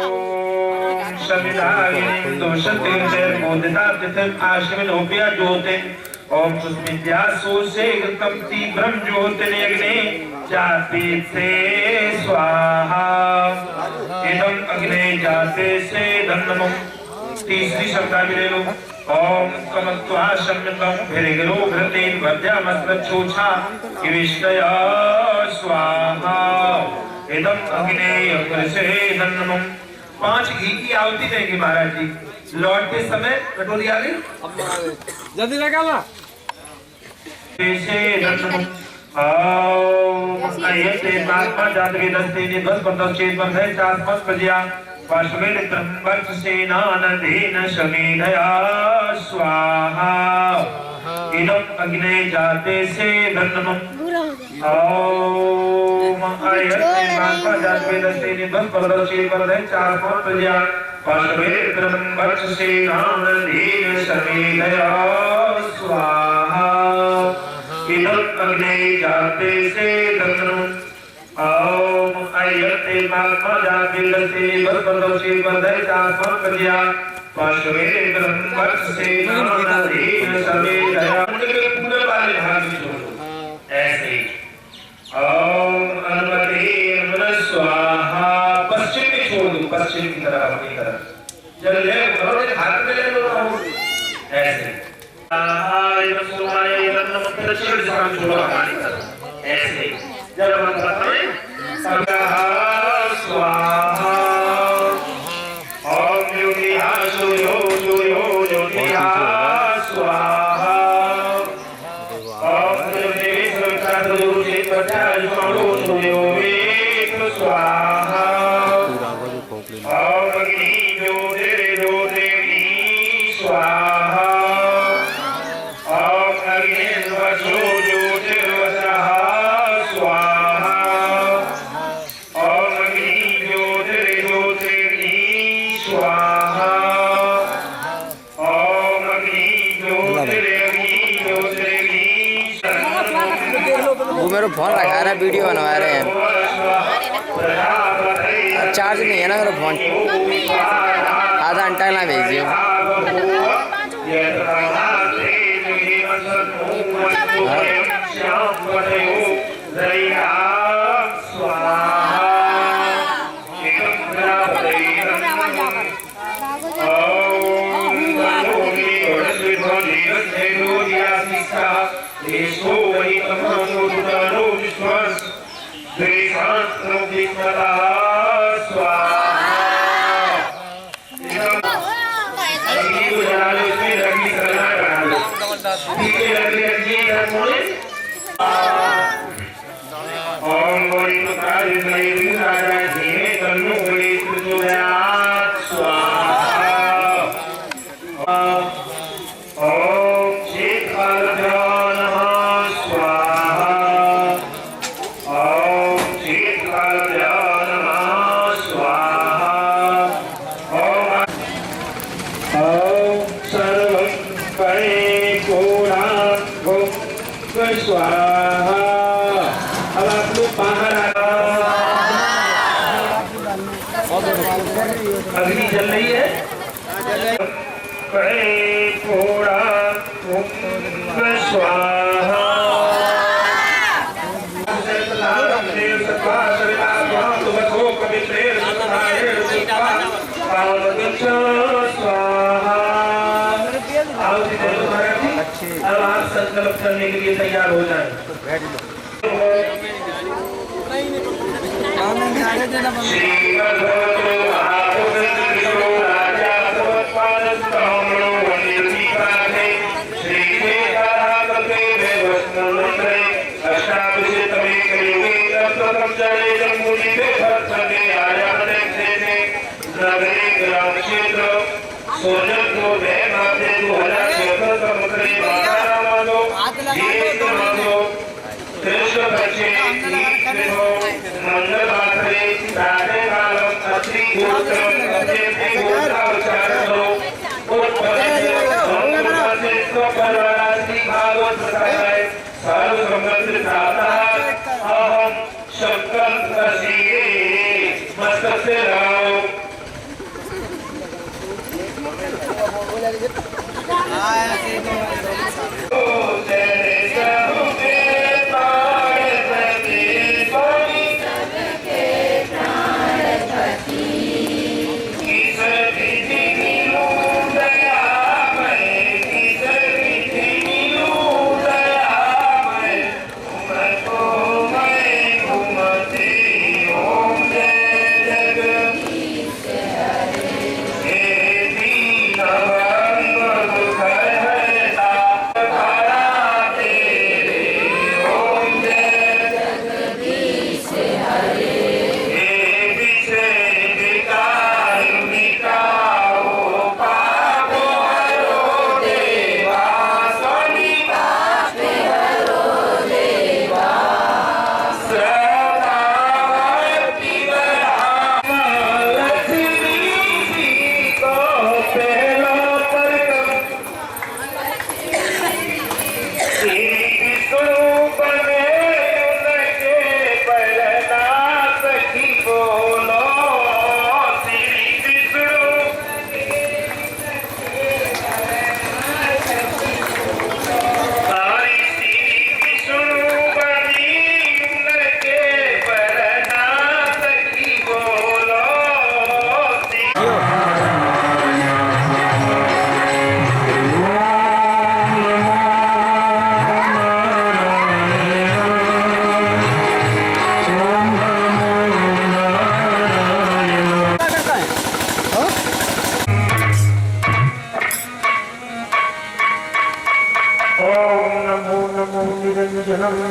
शमिदागिनीं दोषतीर्षैर्मोदिता तिथिम् आश्विनोऽप्य ज्योतिम् ओम सुस्मित्यासु से गतम तीव्रम ज्योतिर्यग्ने जाते से स्वाहा इदम अग्ने जाते से धन्नमं। तीसरी शब्दा भी ले लो। ओम कमत्वा शम्यकं भिरिगरो घृतेन वद्यामस्त्रच्छोछा इविष्टया स्वाहा इदम अग्ने अग्रसे धन्नमं। 5 घी की आहुति देंगे महाराज जी। लौटते समय कटोरी आ गई, जल्दी लगा ला। महात्मा जातवे दस्ते निध्वस पंतचेत बंधे चास्मस प्रजया पार्श्वेन त्र्यंबक सेनानधेन शमेधया स्वाहा इदम अग्ने जाते से धन्नमं। ओम आयते महात्मा जातवे दस्ते निध्वस पंतचेत बंधे चास्मस प्रजया पार्श्वेन त्र्यंबक सेनानधेन शमेधया स्वाहा इदम अग्ने जाते से धन्नमं। ओम आयते महात्मा जातवे दस्ते निध्वस पंतचेत बंधे चास्मस प्रजया पार्श्वेन त्र्यंबक सेनानधेन शमेधया पूरे वाले भाग में छोड़ो ऐसे। ओम अनुमते नमः स्वाहा पश्चिम में छोड़ दो, पश्चिम की तरफ अपनी तरफ जल ले उन्होंने हाथ में ले लो ऐसे। दक्षिण दिशा में छोड़ो हमारी तरफ ऐसे। जब हम करते हैं स्वाहा ओम योगिया सूर्यो सूर्यो योगिया स्वाहा ओम देवी सविता दुर्गे पचाज मानो सूर्यो वेद स्वाहा ओम अग्नि ज्योतिर्ज्योतिर्नि स्वाहा ओम अग्निर्वसो ज्योतिर्वसः स्वाहा ओम अग्नि ज्योतिर्ज्योतिर्नि स्वाहा ओम अग्नि ज्योतिर्नि ज्योतिर्नि। वो मेरा फोन रखा रहा है, वीडियो बनवा रहे हैं। चार्ज नहीं है ना मेरा फोन, आधा घंटा ना भेजिए। ओम गोरी कार्य नहीं राजा धीमे तन्नु गोरी त्रिजुयात स्वाहा ओम शीतकालभ्यो नमः स्वाहा ओम शीतकालभ्यो नमः स्वाहा ओम सर्वं परिपूर्णं स्वाहा। अब आप लोग बाहर अग्नि जल रही है। स्वाहा अब आप संकल्प करने के लिए तैयार हो जाए। मंगल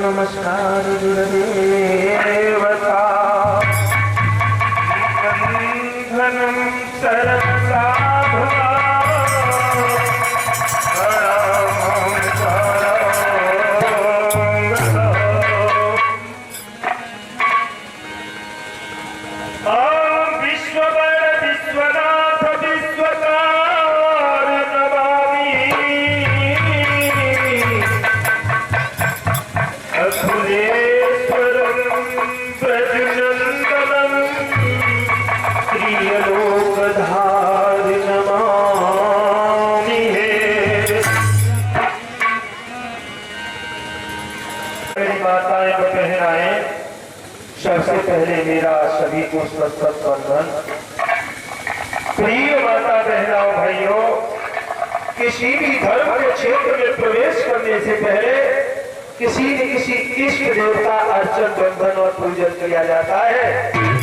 नमस्कार गुरुदेवता बंधनं सरसाधुना सबसे पहले मेरा सभी को सतत वंदन। प्रिय माता बहनों भाइयों, किसी भी धर्म के क्षेत्र में प्रवेश करने से पहले किसी न किसी इष्ट देवता अर्चन बंधन और पूजन किया जाता है।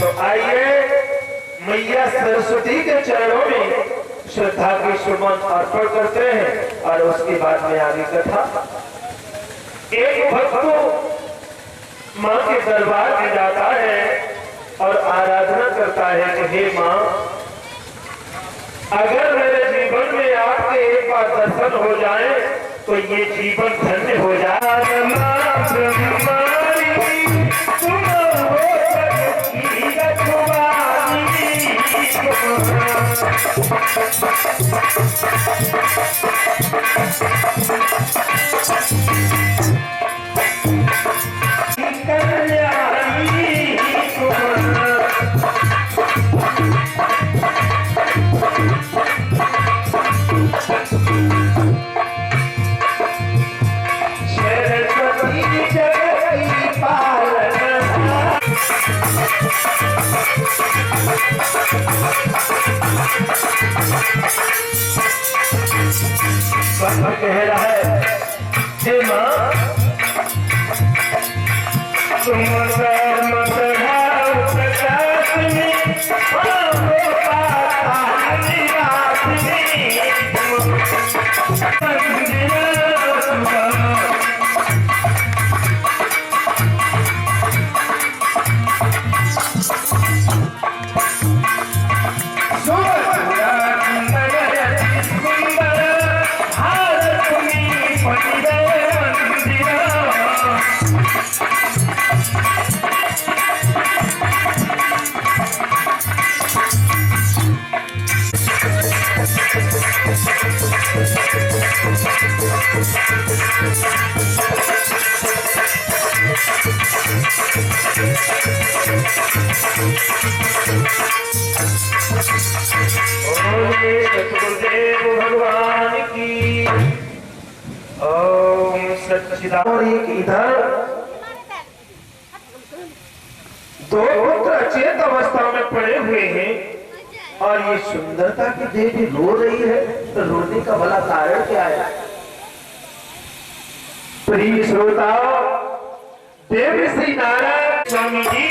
तो आइए मैया सरस्वती के चरणों में श्रद्धा की सुमन अर्पण करते हैं और उसके बाद में आगे कथा। एक भक्त माँ के दरबार में जाता है और आराधना करता है कि हे माँ, अगर मेरे जीवन में आपके एक बार दर्शन हो जाए तो ये जीवन धन्य हो जाए। कह रहा है हे माँ, तुम सतगुरुदेव भगवान की ओम सच्चिदानंद। इधर दो पुत्र अचेत अवस्था में पड़े हुए हैं और ये सुंदरता की देवी रो रही है, तो रोने का भला कारण क्या है? प्रिय श्रोता, देव श्री नारायण स्वामी जी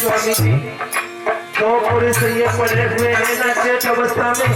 स्वामी जी दो पुरुष ये पड़े हुए हैं नचेत अवस्था में।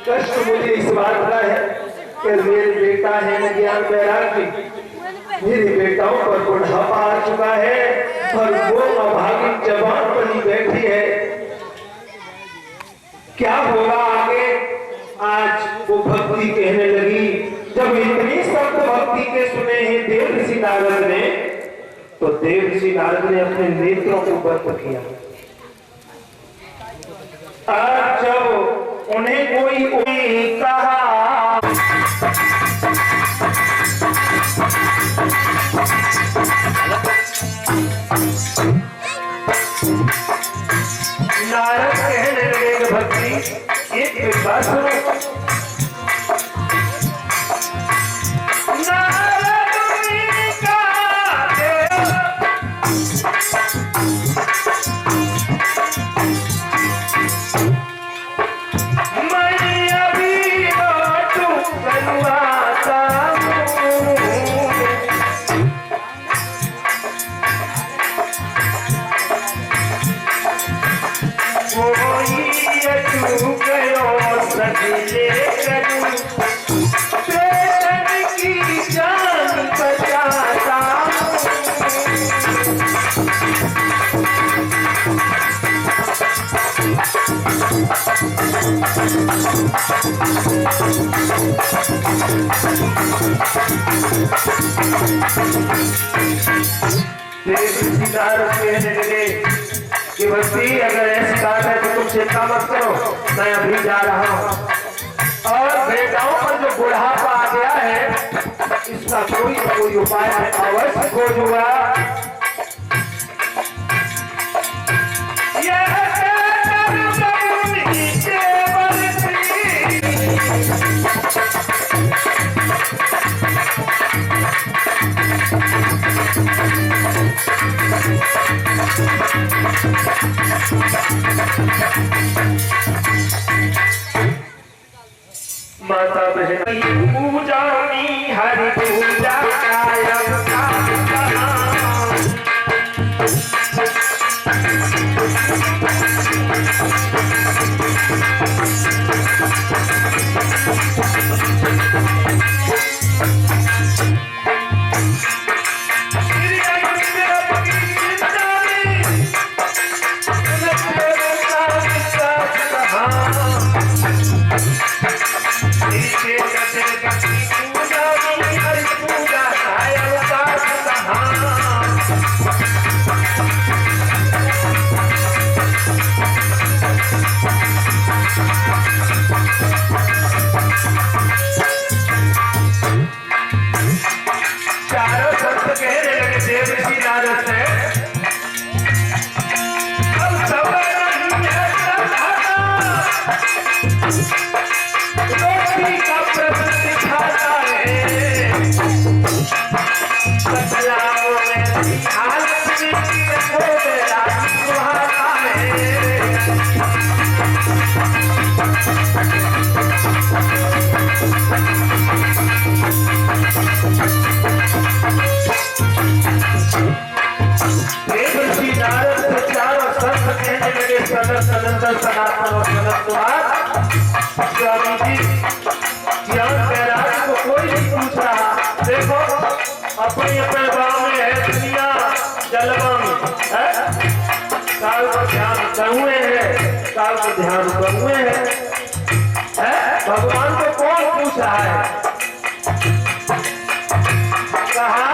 कष्ट मुझे इस बात का है कि मेरे बेटा है न ज्ञान वैराग्य, मेरे बेटाओं पर बुढ़ापा आ चुका है और वो अभागी जवान बनी बैठी है। क्या होगा आगे? आज वो भक्ति कहने लगी। जब इतनी शब्द भक्ति के सुने हैं देव ऋषि नारद ने, तो देव ऋषि नारद ने अपने नेत्रों को बंद किया। आज जब उन्हें कोई कहा नारद कहने लगे भक्ति एक बात सुनो। कहने लगे कि भक्ति अगर ऐसी बात है तो तुम चिंता मत करो, मैं अभी जा रहा हूँ। और बेटाओं पर जो बुढ़ापा आ गया है इसका कोई न कोई उपाय है अवश्य खोजूंगा। माता बहन पूजा हरि पूजा हाँ चारों संत कहने लगे देव ऋषि नारद से, अब सबर नहीं है रोटी का प्रश्न दिखाता है, बदलाव में हालत में देखो मेरा सुहाना है। देव ऋषि नारद से चारों संत कहने लगे, सदर सदंतर सनातन और जगत कुमार, स्वामी जी ज्ञान वैराग को कोई नहीं पूछ रहा। देखो अपने अपने गांव में है दुनिया जलवा में है, काल को ध्यान करुए हैं, काल को ध्यान करुए हैं, भगवान को कौन पूछ रहा है? कहा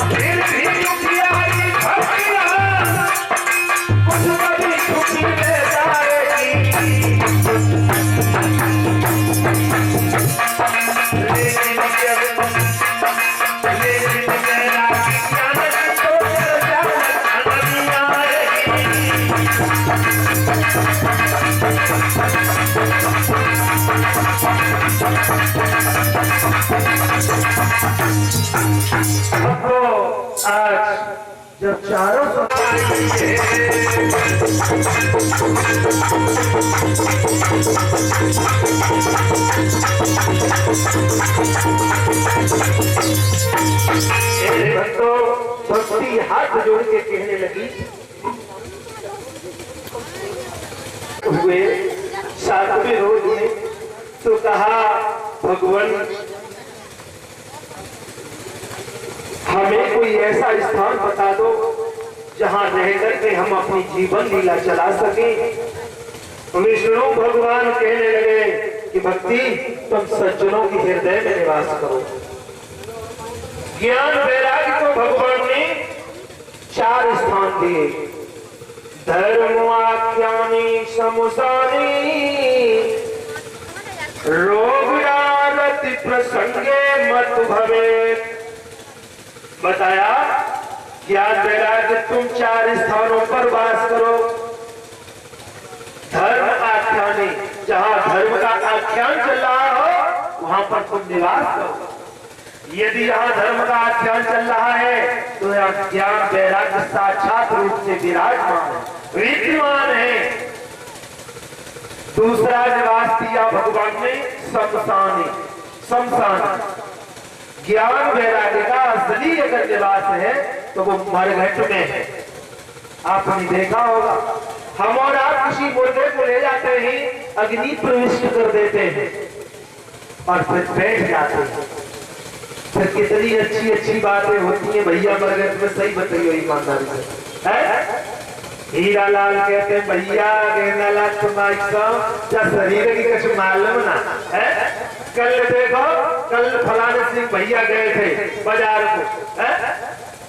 फिर भी दुखियारी भक्ति कुछ कभी दुखी ले जाएगी, लेकिन मेरा ज्ञान तो नहीं आएगी। हमको आज जब चारों भक्तों भक्ति हाथ जोड़ के कहने लगी हुए 7वें रोज में, तो कहा भगवान हमें कोई ऐसा स्थान बता दो जहां रह करके हम अपनी जीवन लीला चला सके। विष्णु भगवान कहने लगे कि भक्ति तुम सज्जनों के हृदय में निवास करो। ज्ञान वैराग्य को भगवान ने 4 स्थान दिए, धर्माख्यानी समुसानी रोगारति प्रसंगे मत भवे। बताया ज्ञान वैराग्य तुम 4 स्थानों पर वास करो। धर्म आख्यानी, जहां धर्म का आख्यान चल रहा हो वहां पर तुम निवास करो। यदि यहाँ धर्म का आख्यान चल रहा है तो यहाँ ज्ञान वैराग्य साक्षात रूप से विराजमान है, विद्यमान है। दूसरा निवास दिया भगवान ने शमशान। ज्ञान वैराग्य का असली अगर निवास है तो वो मरघट में है। आपने देखा होगा हम और आप किसी मुर्दे को ले जाते ही अग्नि प्रविष्ट कर देते हैं और फिर बैठ जाते हैं। फिर कितनी अच्छी अच्छी बातें होती हैं भैया मरघट में, सही बताइए ईमानदारी से। हीरा लाल कहते हैं भैया गेंदालाल तुम्हारा शरीर की कुछ मालूम ना है। कल देखो कल फलाने सिंह भैया गए थे बाजार को,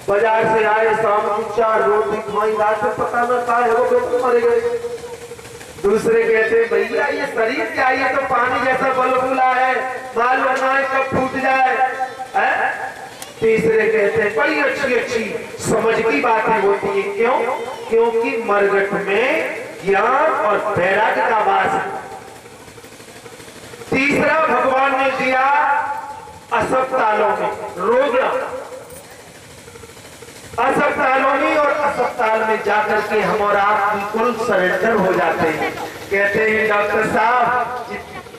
बाजार से आए शाम को 4 रोटी खाई, रात में पता ना क्या है वो मर गए। दूसरे कहते भैया ये शरीर क्या है, ये तो पानी जैसा बलबुला है, मालूम ना है कब फूट जाए। तीसरे कहते हैं बड़ी अच्छी अच्छी समझ की बातें होती है। क्यों? क्योंकि मरघट में ज्ञान और वैराग्य का वास है। तीसरा भगवान ने दिया अस्पतालों में, रोग अस्पतालों में, और अस्पताल में जाकर के हम और आप बिल्कुल सरेंडर हो जाते हैं। कहते हैं डॉक्टर साहब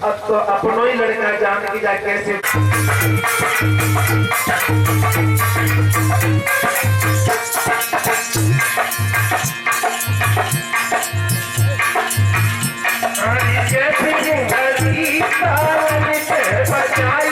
अब तो अपनों ही लड़का जान की जाए कैसे। बजाई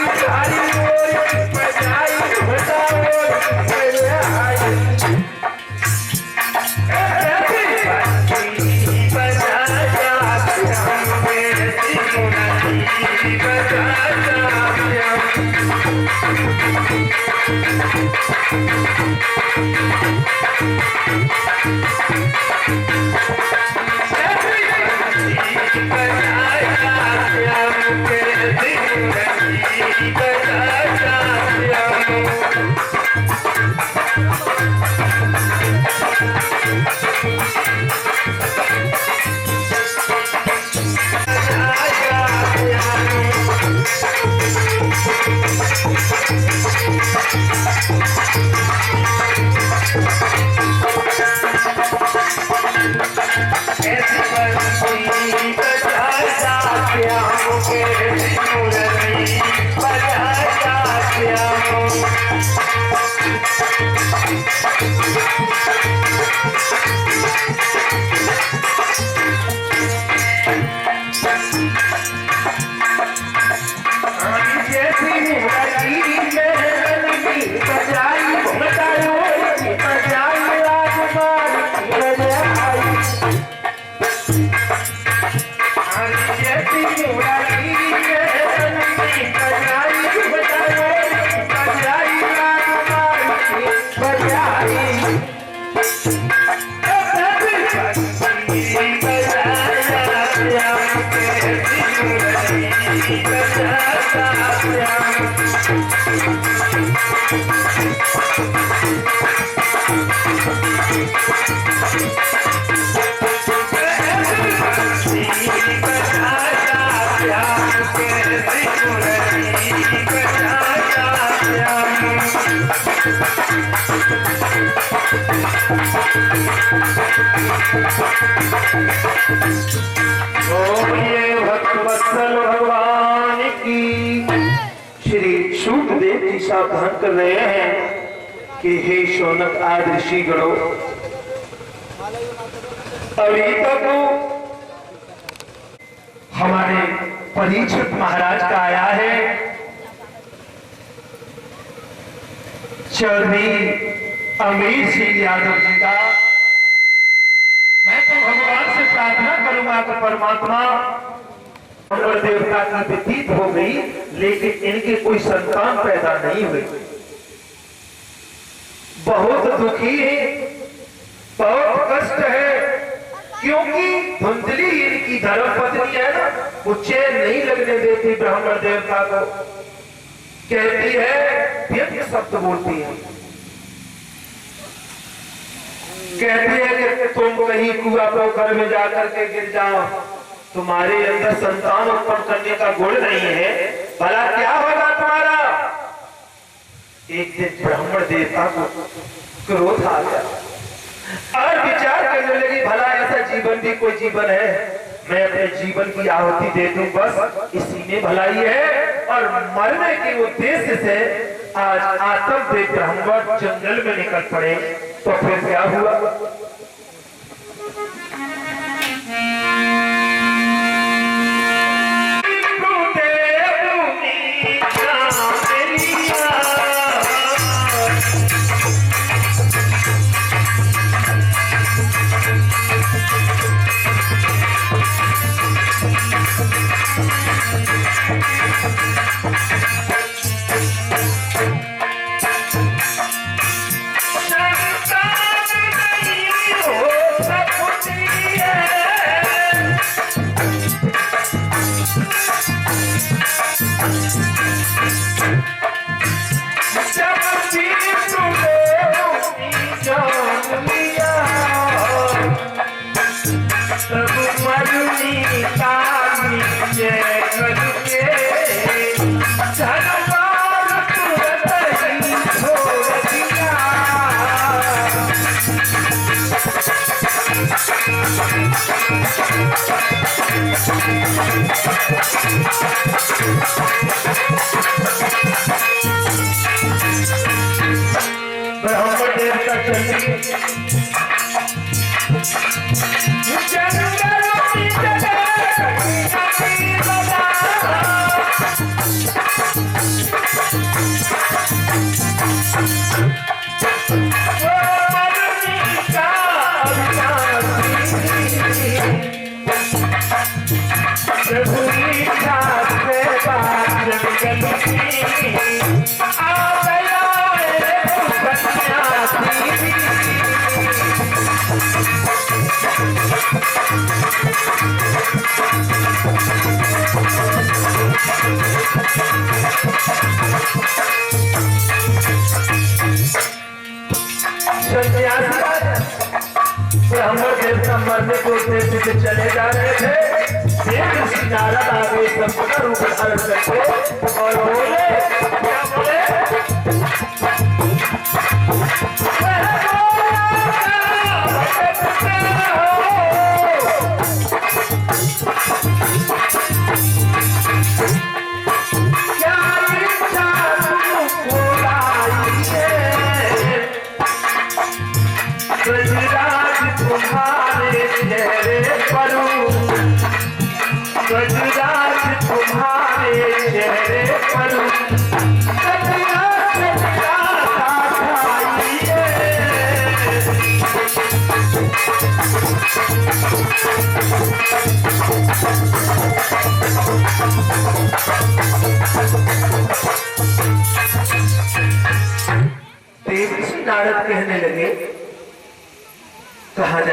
भगवान की श्री सूतदेव जी सावधान कर रहे हैं कि हे शौनक आदि ऋषि गणों, अभी तक हमारे परीक्षित महाराज का आया है चौधरी अमीर सिंह यादव जी का। मैं तो भगवान से प्रार्थना करूंगा कि परमात्मा और देवता की व्यतीत हो गई, लेकिन इनके कोई संतान पैदा नहीं हुई। बहुत दुखी है, बहुत कष्ट है, क्योंकि धुंधली इनकी धर्मपत्नी है ना, वो चैन नहीं लगने देती ब्राह्मण देवता को। कहती है, व्यंग्य शब्द बोलती है, कहती है कि तुम कहीं कुआ पोखर में जाकर के गिर जाओ, तुम्हारे अंदर संतान उत्पन्न करने का गुण नहीं है, भला क्या होगा तुम्हारा। एक दिन ब्राह्मण देवता को क्रोध आ गया और विचार करने लगी, भला ऐसा जीवन भी कोई जीवन है, मैं अपने जीवन की आहुति दे दूं, बस इसी में भलाई है। और मरने के उद्देश्य से आज आतंकदेव ब्राह्मण जंगल में निकल पड़े। तो फिर क्या हुआ, ब्राह्मण देवता चली ब्राह्मण देवता मरने के उद्देश्य से चले जा रहे थे। नारद आगे संपूर्ण रूप धारण करके और बोले, क्या बोले,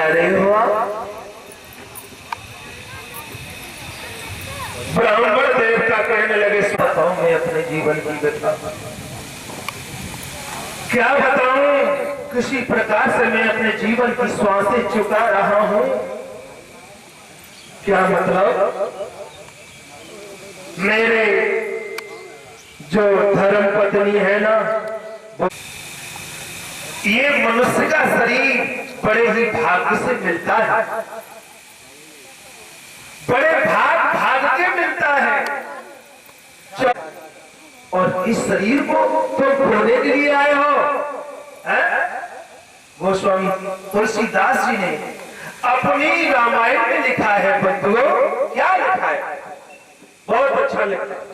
रहे हो आप? ब्राह्मण देवता कहने लगे, बताऊं मैं अपने जीवन की व्यथा, क्या बताऊं, किसी प्रकार से मैं अपने जीवन की श्वासें चुका रहा हूं। क्या मतलब, मेरे जो धर्म पत्नी है ना, ये मनुष्य का शरीर बड़े ही भाग्य से मिलता है, बड़े भाग के मिलता है, और इस शरीर को तुम खोने के लिए आए हो। गोस्वामी तुलसीदास जी ने अपनी रामायण में लिखा है बंधुओं, क्या लिखा है, बहुत अच्छा लिखा है।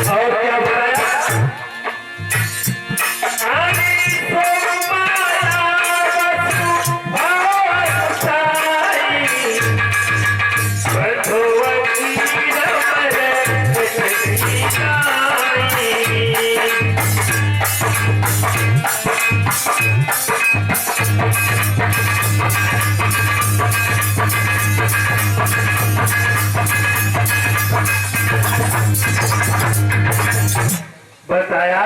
और क्या बताया, बताया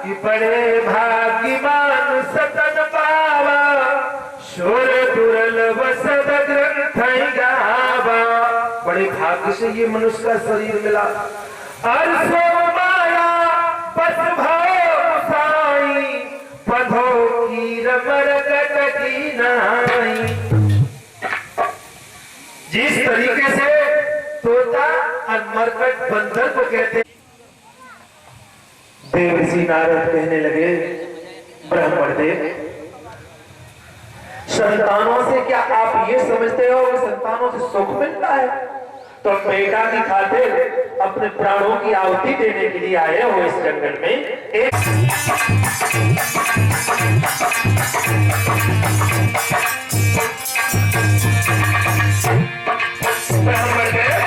कि बड़े भाग्यवान सतन पावा, शोर दुर्लभ सद ग्रंथ गावा। बड़े भाग्य से ये मनुष्य का शरीर मिला। अरसो माया बस भाव साई, पधो की रमरकट की नाई। जिस तरीके से तोता और मरकट बंदर को कहते, देवर्षि नारद कहने लगे, ब्राह्मण देव, संतानों से क्या आप ये समझते हो कि संतानों से सुख मिलता है? तो बेटा की खातिर अपने प्राणों की आहुति देने के लिए आए हो इस जंगल में। एक ब्राह्मण देव,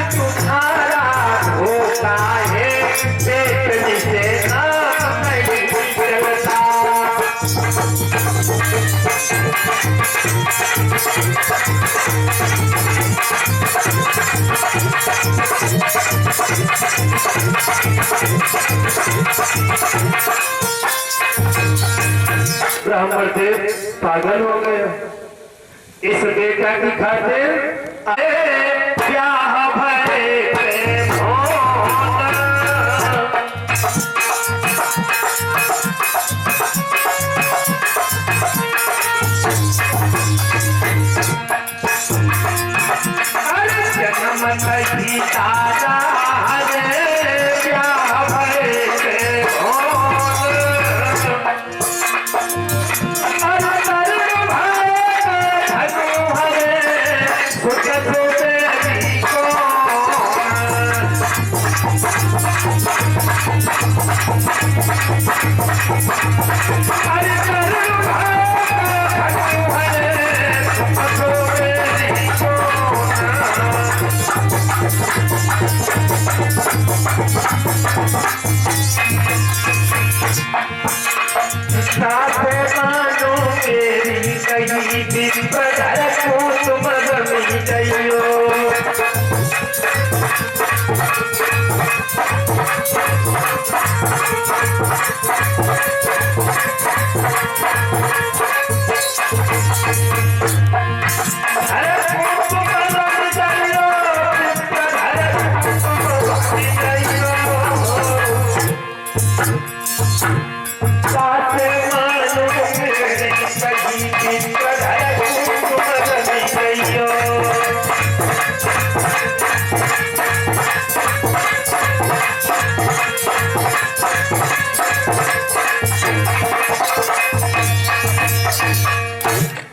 तुम्हारा होता है पेट से नाम नहीं चलता। ब्राह्मण देव पागल हो गए, इस बेटा की खातिर ब्याह भरे जन्म नहीं दादा ब्याह भरे मानो मेरी कहीं दिन पधर को तुम मिल गयो।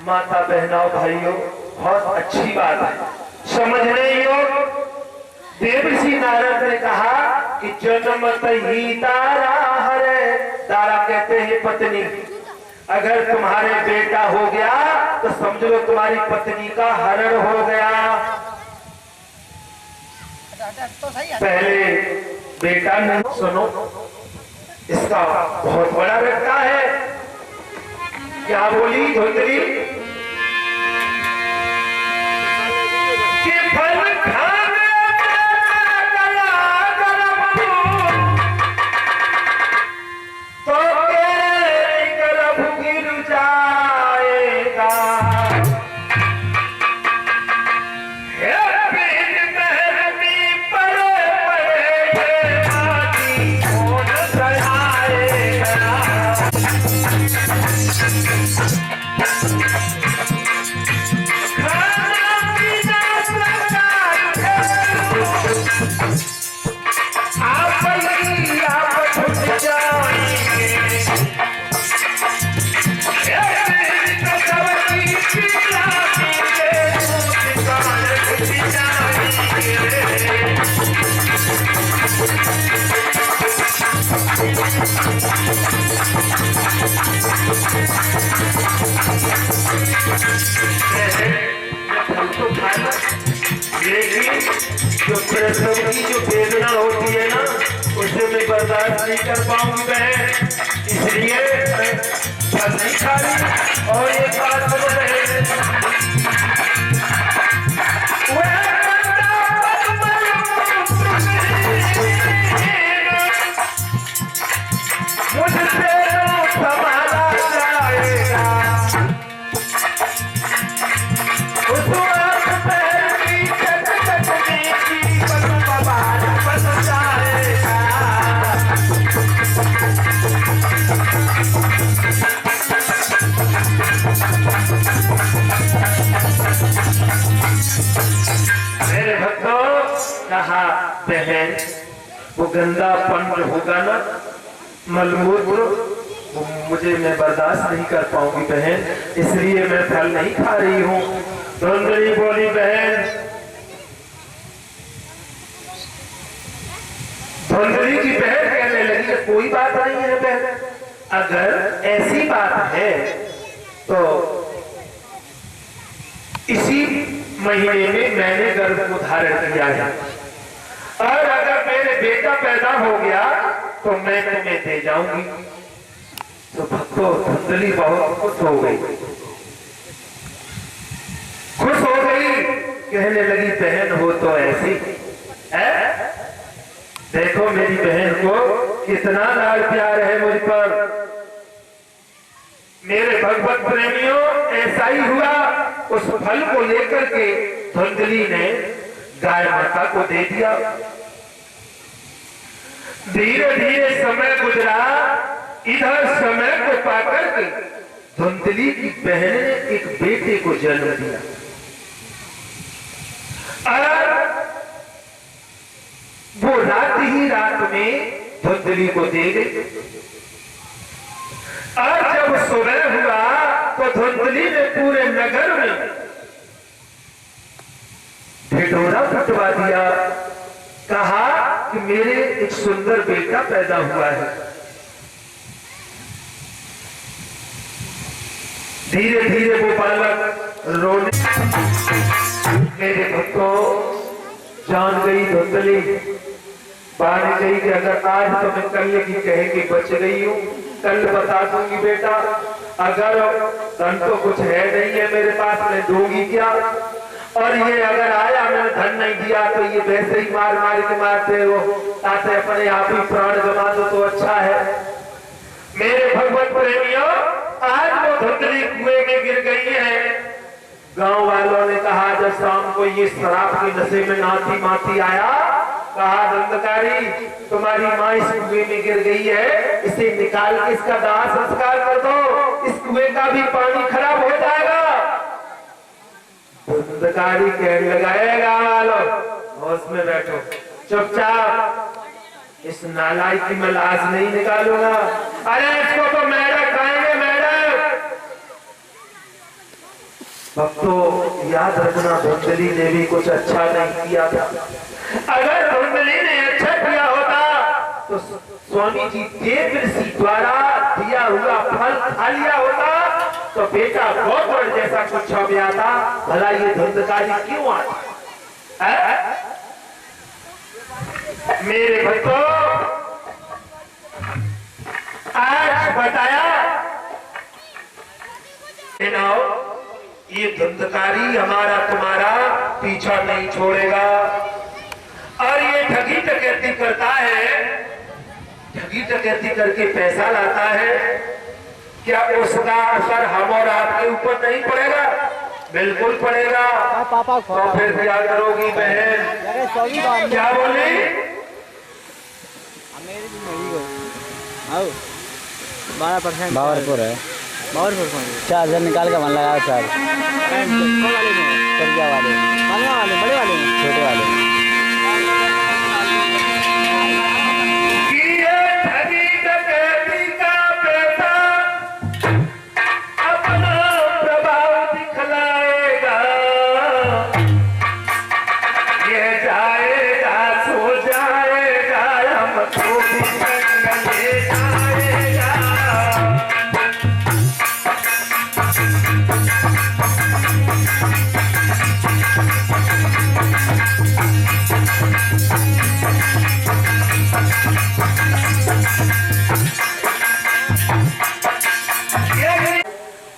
माता बहनों भाइयों, बहुत अच्छी बात है, समझने योग। देवर्षि नारद ने कहा कि जन्मत ही तारा हरे, तारा कहते हैं पत्नी। अगर तुम्हारे बेटा हो गया तो समझ लो तुम्हारी पत्नी का हरण हो गया। पहले बेटा नहीं, सुनो, इसका बहुत बड़ा रखता है। क्या बोली धुंधली कि फल खाने गला गर्भ तो गर्भ गिर जाएगा। लेकिन जो प्रसव की जो वेदना होती है ना, उसे मैं बर्दाश्त नहीं कर पाऊंगी बहन, इसलिए मैं फल नहीं खा रही। और एक बात समझ रहे मुझसे संभाला जाएगा। उस वक्त पहली बन जाएगा। मेरे भक्तों, कहा बहन वो गंदा पंड होगा ना, मलमूत्र, मुझे मैं बर्दाश्त नहीं कर पाऊंगी बहन, इसलिए मैं फल नहीं खा रही हूँ। धुंधली बोली बहन, धुंधली की बहन कहने लगी कि कोई बात नहीं है बहन, अगर ऐसी बात है तो इसी महीने में मैंने गर्भ को धारण किया है, और अगर मेरे बेटा पैदा हो गया तो मैं तुम्हें दे जाऊंगी। तो भक्तों, धुंधली बहुत खुश हो गई, कहने लगी बहन हो तो ऐसी है, देखो मेरी बहन को कितना लाड प्यार है मुझ पर। मेरे भगवत प्रेमियों, ऐसा ही हुआ। उस फल को लेकर के धुंधली ने गाय माता को दे दिया। धीरे धीरे समय गुजरा। इधर समय को पाकर के धुंधली की बहन ने एक बेटे को जन्म दिया और वो रात ही रात में धुंधली को दे गई। और जब सुबह हुआ तो धुंधली ने पूरे नगर में ढिढोरा पिटवा दिया। कहा कि मेरे एक सुंदर बेटा पैदा हुआ है। धीरे धीरे वो बालक रोने। मेरे भक्तों, जान गई धुंधली, बाहर गई कि अगर आज तो मैं कल की कहे कि बच गई हूँ, कल बता दूंगी बेटा, अगर धन तो कुछ है नहीं है मेरे पास, मैं दूंगी क्या, और ये अगर आया मैंने धन नहीं दिया तो ये वैसे ही मार मार के मारते हो, ताते अपने आप ही प्राण गवा दो तो अच्छा है। मेरे भगवत प्रेमियों, आज वो धुंधली कुएं में गिर गई है। गांव वालों ने कहा जब शाम को ये शराब के नशे में नाती माती आया, कहा धंधकारी तुम्हारी माँ इस कुएं में गिर गई है, इसे निकाल के इसका दाह संस्कार कर दो, इस कुएं का भी पानी खराब हो जाएगा। धंधकारी कहने लगाए गाँव वालों, होश में बैठो, चुपचाप, इस नालायक की मैं लाश नहीं निकालूंगा। अरे इसको तो मेढक खाएंगे, मेढक। भक्तों याद रखना, धुंधली ने भी कुछ अच्छा नहीं किया था। अगर धुंधली ने अच्छा किया होता तो स्वामी जी देव ऋषि द्वारा दिया हुआ फल खा लिया होता तो बेटा गौतम जैसा कुछ हो गया था। भला ये धुंधकारी क्यों आता? मेरे भक्तों, आज बताया ये धुंधकारी हमारा तुम्हारा पीछा नहीं छोड़ेगा, और ये ठगी डकैती करता है, ठगी डकैती करके पैसा लाता है। क्या उसका असर हम और आपके ऊपर नहीं पड़ेगा? बिल्कुल पड़ेगा। तो फिर क्या करोगी बहन? क्या बोली? 12% बावरपुर है, 4000 निकाल के मन लगा सर, क्या वाले बड़े वाले छोटे वाले।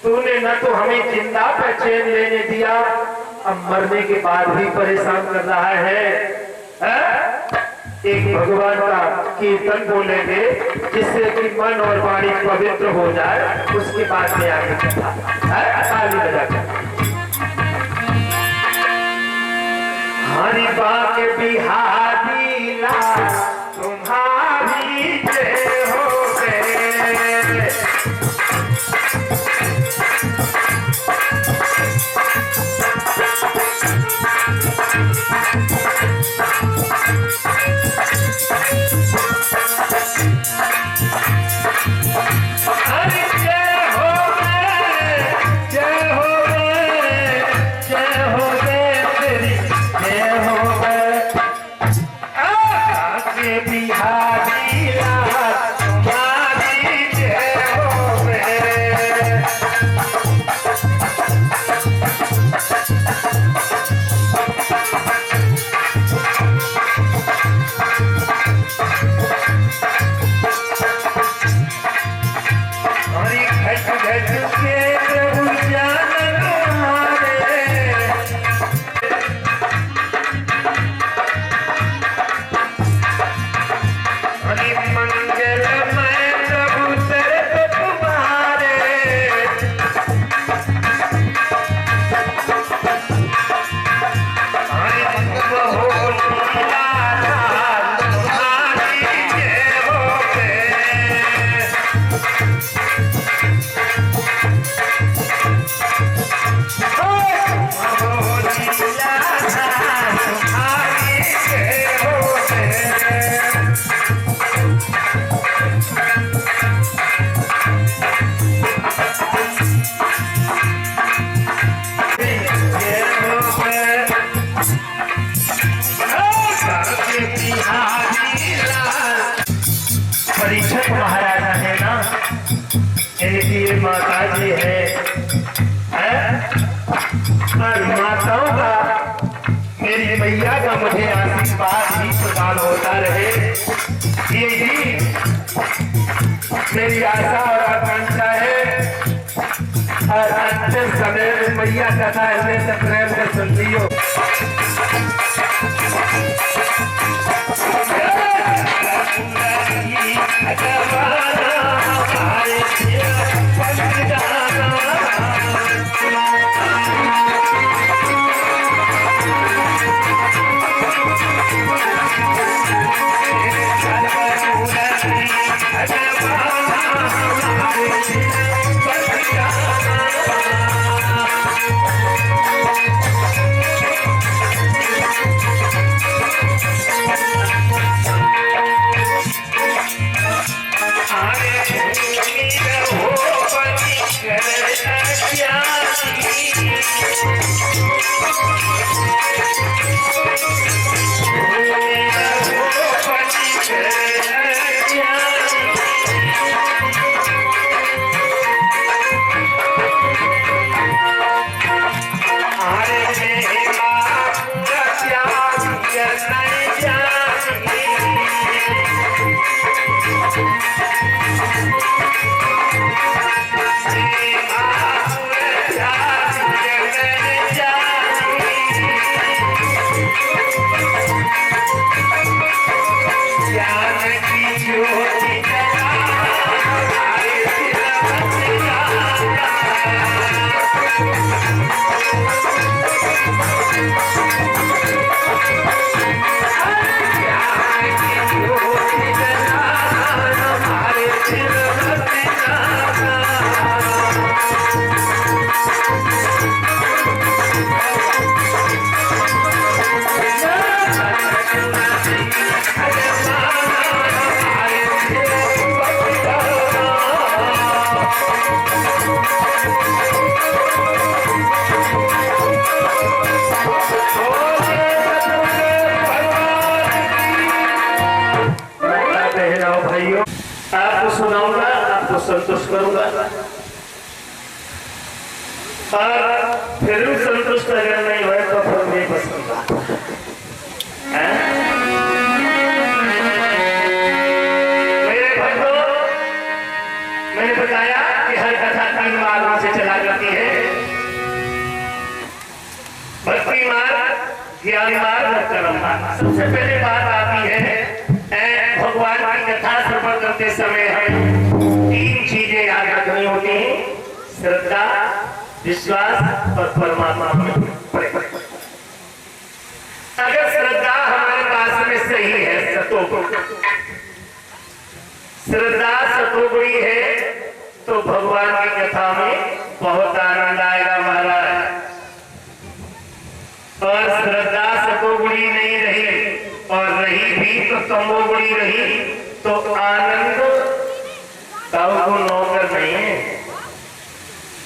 तूने न तो हमें जिंदा पे चैन लेने दिया, अब मरने के बाद भी परेशान कर रहा है। एक भगवान का कीर्तन बोलेंगे जिससे कि मन और वाणी पवित्र हो जाए, उसके बाद में आगे ताली बजाकर हरि बाग बिहारी लाल तुम्हारी जय हो गए। परीक्षक महाराजा है ना, इनकी माता जी है, और माताओं का मेरी मैया का मुझे मेरी आशा और आकांक्षा है और अंतिम समय में मैया कथा ऐसे से प्रेम से सुन लियो। आपको सुनाऊंगा, आपको संतुष्ट करूंगा और फिर भी संतुष्ट अगर नहीं हुए तो फिर मेरी पसंद बात है। मेरे भक्तों, मैंने बताया कि हर कथा 3 मार्गों से चला करती है, भक्ति मार्ग, ज्ञान मार्ग और कर्म मार्ग। सबसे पहले बात आती है भगवान की कथा श्रवण करते समय हमें 3 चीजें याद रखनी होती हैं, श्रद्धा, विश्वास और परमात्मा पर। अगर श्रद्धा हमारे पास में सही है, श्रद्धा सतोगुणी है, तो भगवान की कथा में बहुत आनंद आएगा महाराज। और श्रद्धा सतोगुणी नहीं रही और रही भी तो तमोगुणी रही तो आनंद को नौकर नहीं है।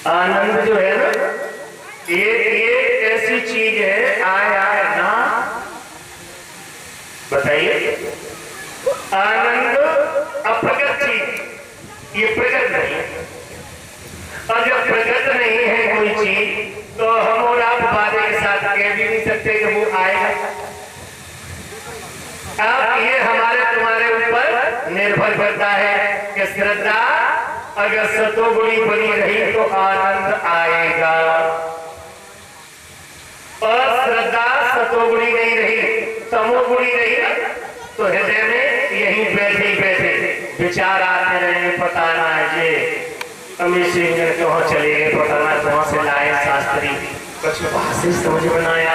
आनंद जो है ना, ये ऐसी चीज है, आया ना, बताइए। आनंद अप्रकट चीज, ये प्रकट नहीं है। और जब प्रकट नहीं है कोई चीज तो हम और आप वादे के साथ कह भी नहीं सकते कि वो आएगा। अब ये हमारे तुम्हारे ऊपर निर्भर करता है कि श्रद्धा अगर सतोगुणी बनी रही तो आनंद आएगा, और श्रद्धा सतोगुणी नहीं रही, तमोगुणी रही तो हृदय में यहीं बैठे बैठे विचार आते रहे, पता ना है जी अमित सिंह कहाँ चले गए, पता ना कहाँ से लाए शास्त्री, कुछ भाषा समझ में ना आया।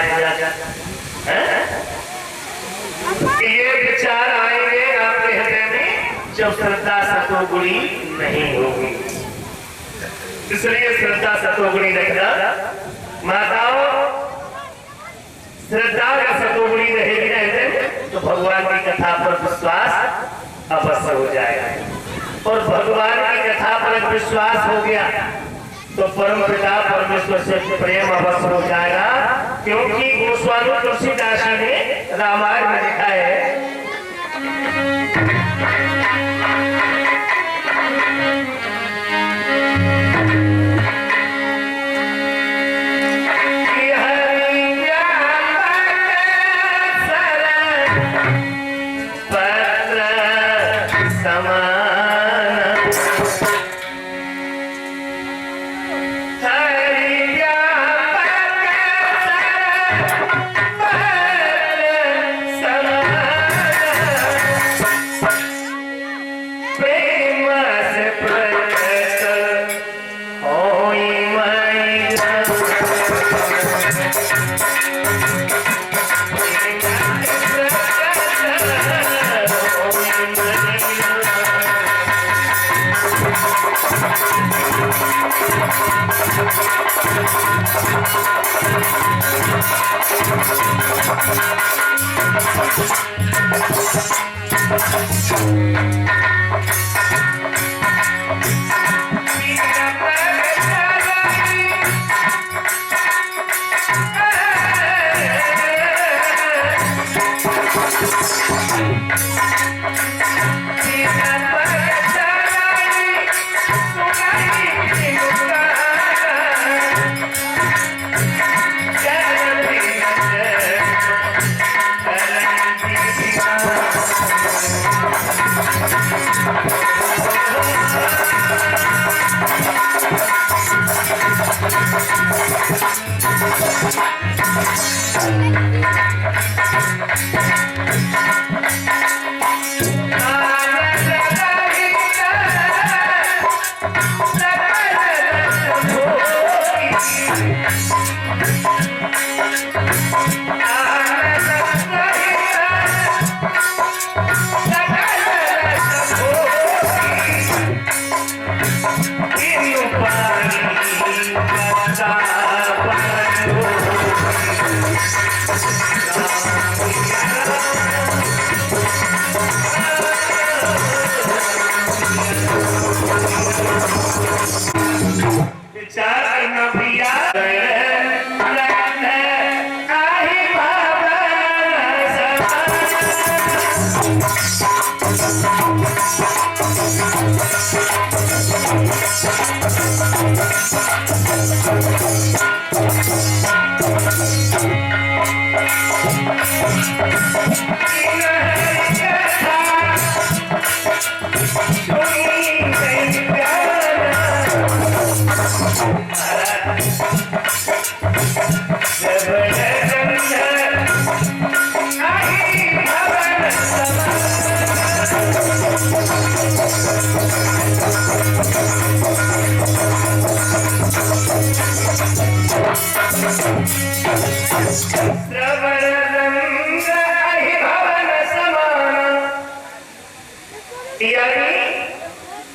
ये विचार आएंगे आपके हृदय में जब श्रद्धा सतोगुणी नहीं होगी। इसलिए श्रद्धा सतोगुणी रखना। माताओं, श्रद्धा अगर सतोगुणी रहेगी ना हृदय तो भगवान की कथा पर विश्वास अवश्य हो जाएगा। और भगवान की कथा पर विश्वास हो गया तो परम पिता परमेश्वर से प्रेम अवश्य हो जाएगा, क्योंकि गोस्वामी तुलसीदास जी ने रामायण में लिखा है पत्र समान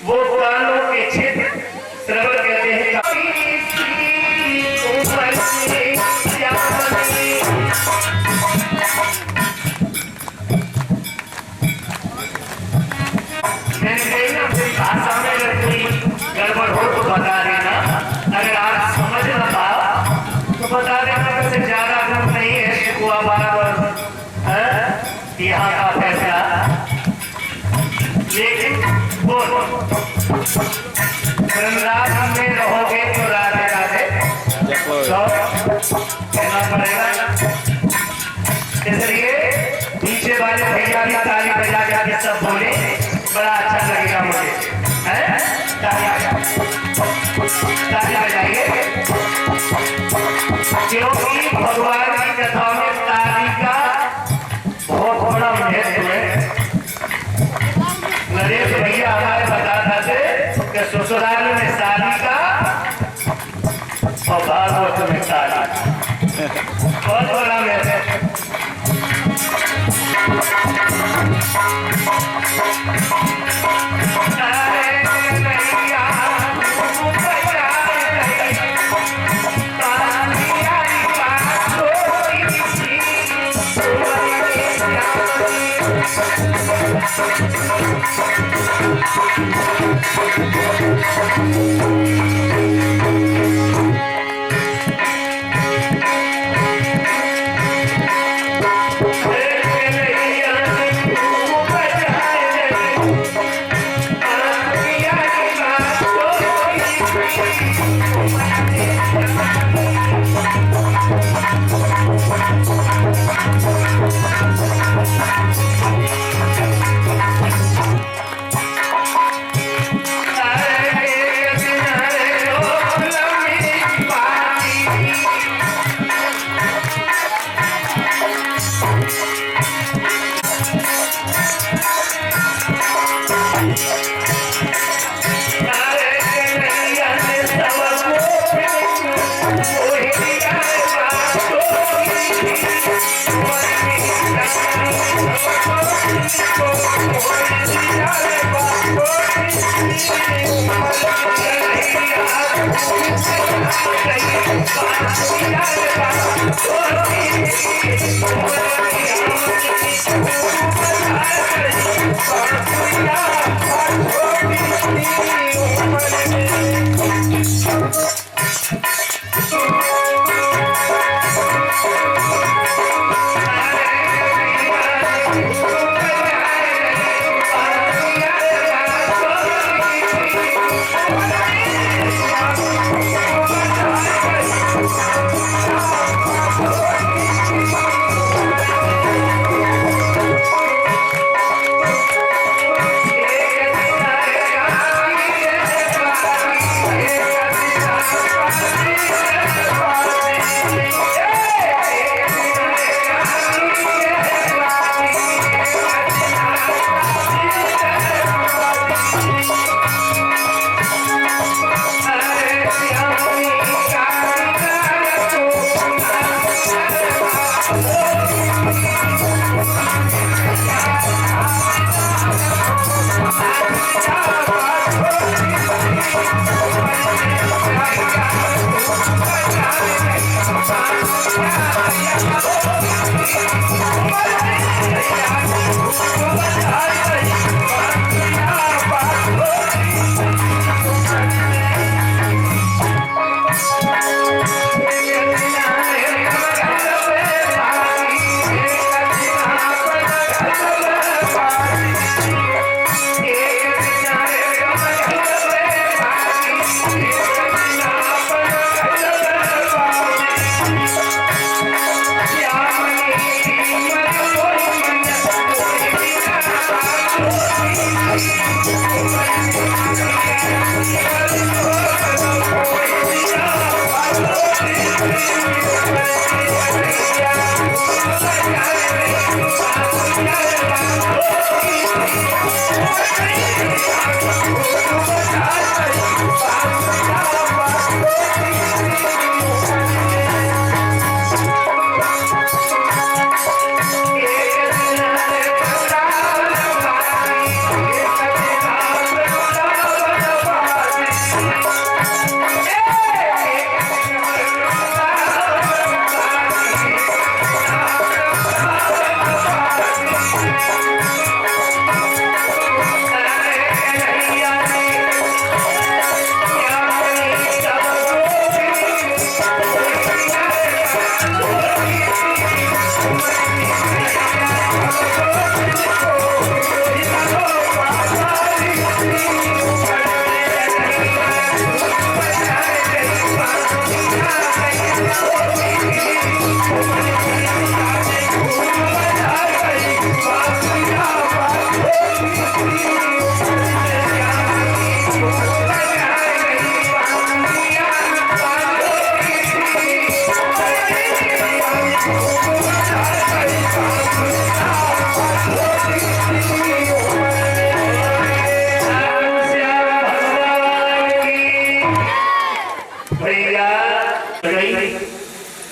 वो कानों के छिद्र श्रवण कहते हैं। भाषा में अगर कोई गड़बड़ हो तो बता देना, अगर आप समझ ना पाओ तो बता देना। वैसे ज्यादा दूर नहीं है कुआ बराबर यहाँ का फैसला, लेकिन बोलो धर्मराज में रहोगे तो राधे राधे कहना पड़ेगा। इसलिए पीछे वाले भैया भी ताली बजा के सब बोले, बड़ा अच्छा लगेगा मुझे, है ताली बजाइए, क्योंकि भगवान की कथा में ताली का बहुत बड़ा महत्व है। नरेश भैया हमारे बताता थे कि ससुराल में शादी का और भागवत में ताली बहुत बड़ा महत्व है।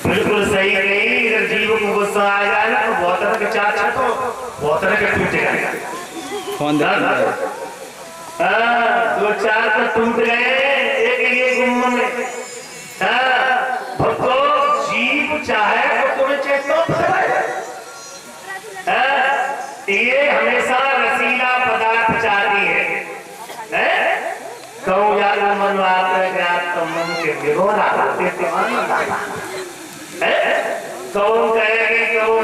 बिल्कुल सही नहीं। अगर जीव को गुस्सा आएगा ना तो बहुत तरह के चार छठो बहुत तरह के टूटेगा। दो चार तो टूट गए एक ये गुम्म में। भक्तो जीव चाहे तो तुम्हें चेतो ये हमेशा रसीला पदार्थ चाहती है। कहूँ यार मन तो मन के विरोध आते कहूँ कहेगी कहूँ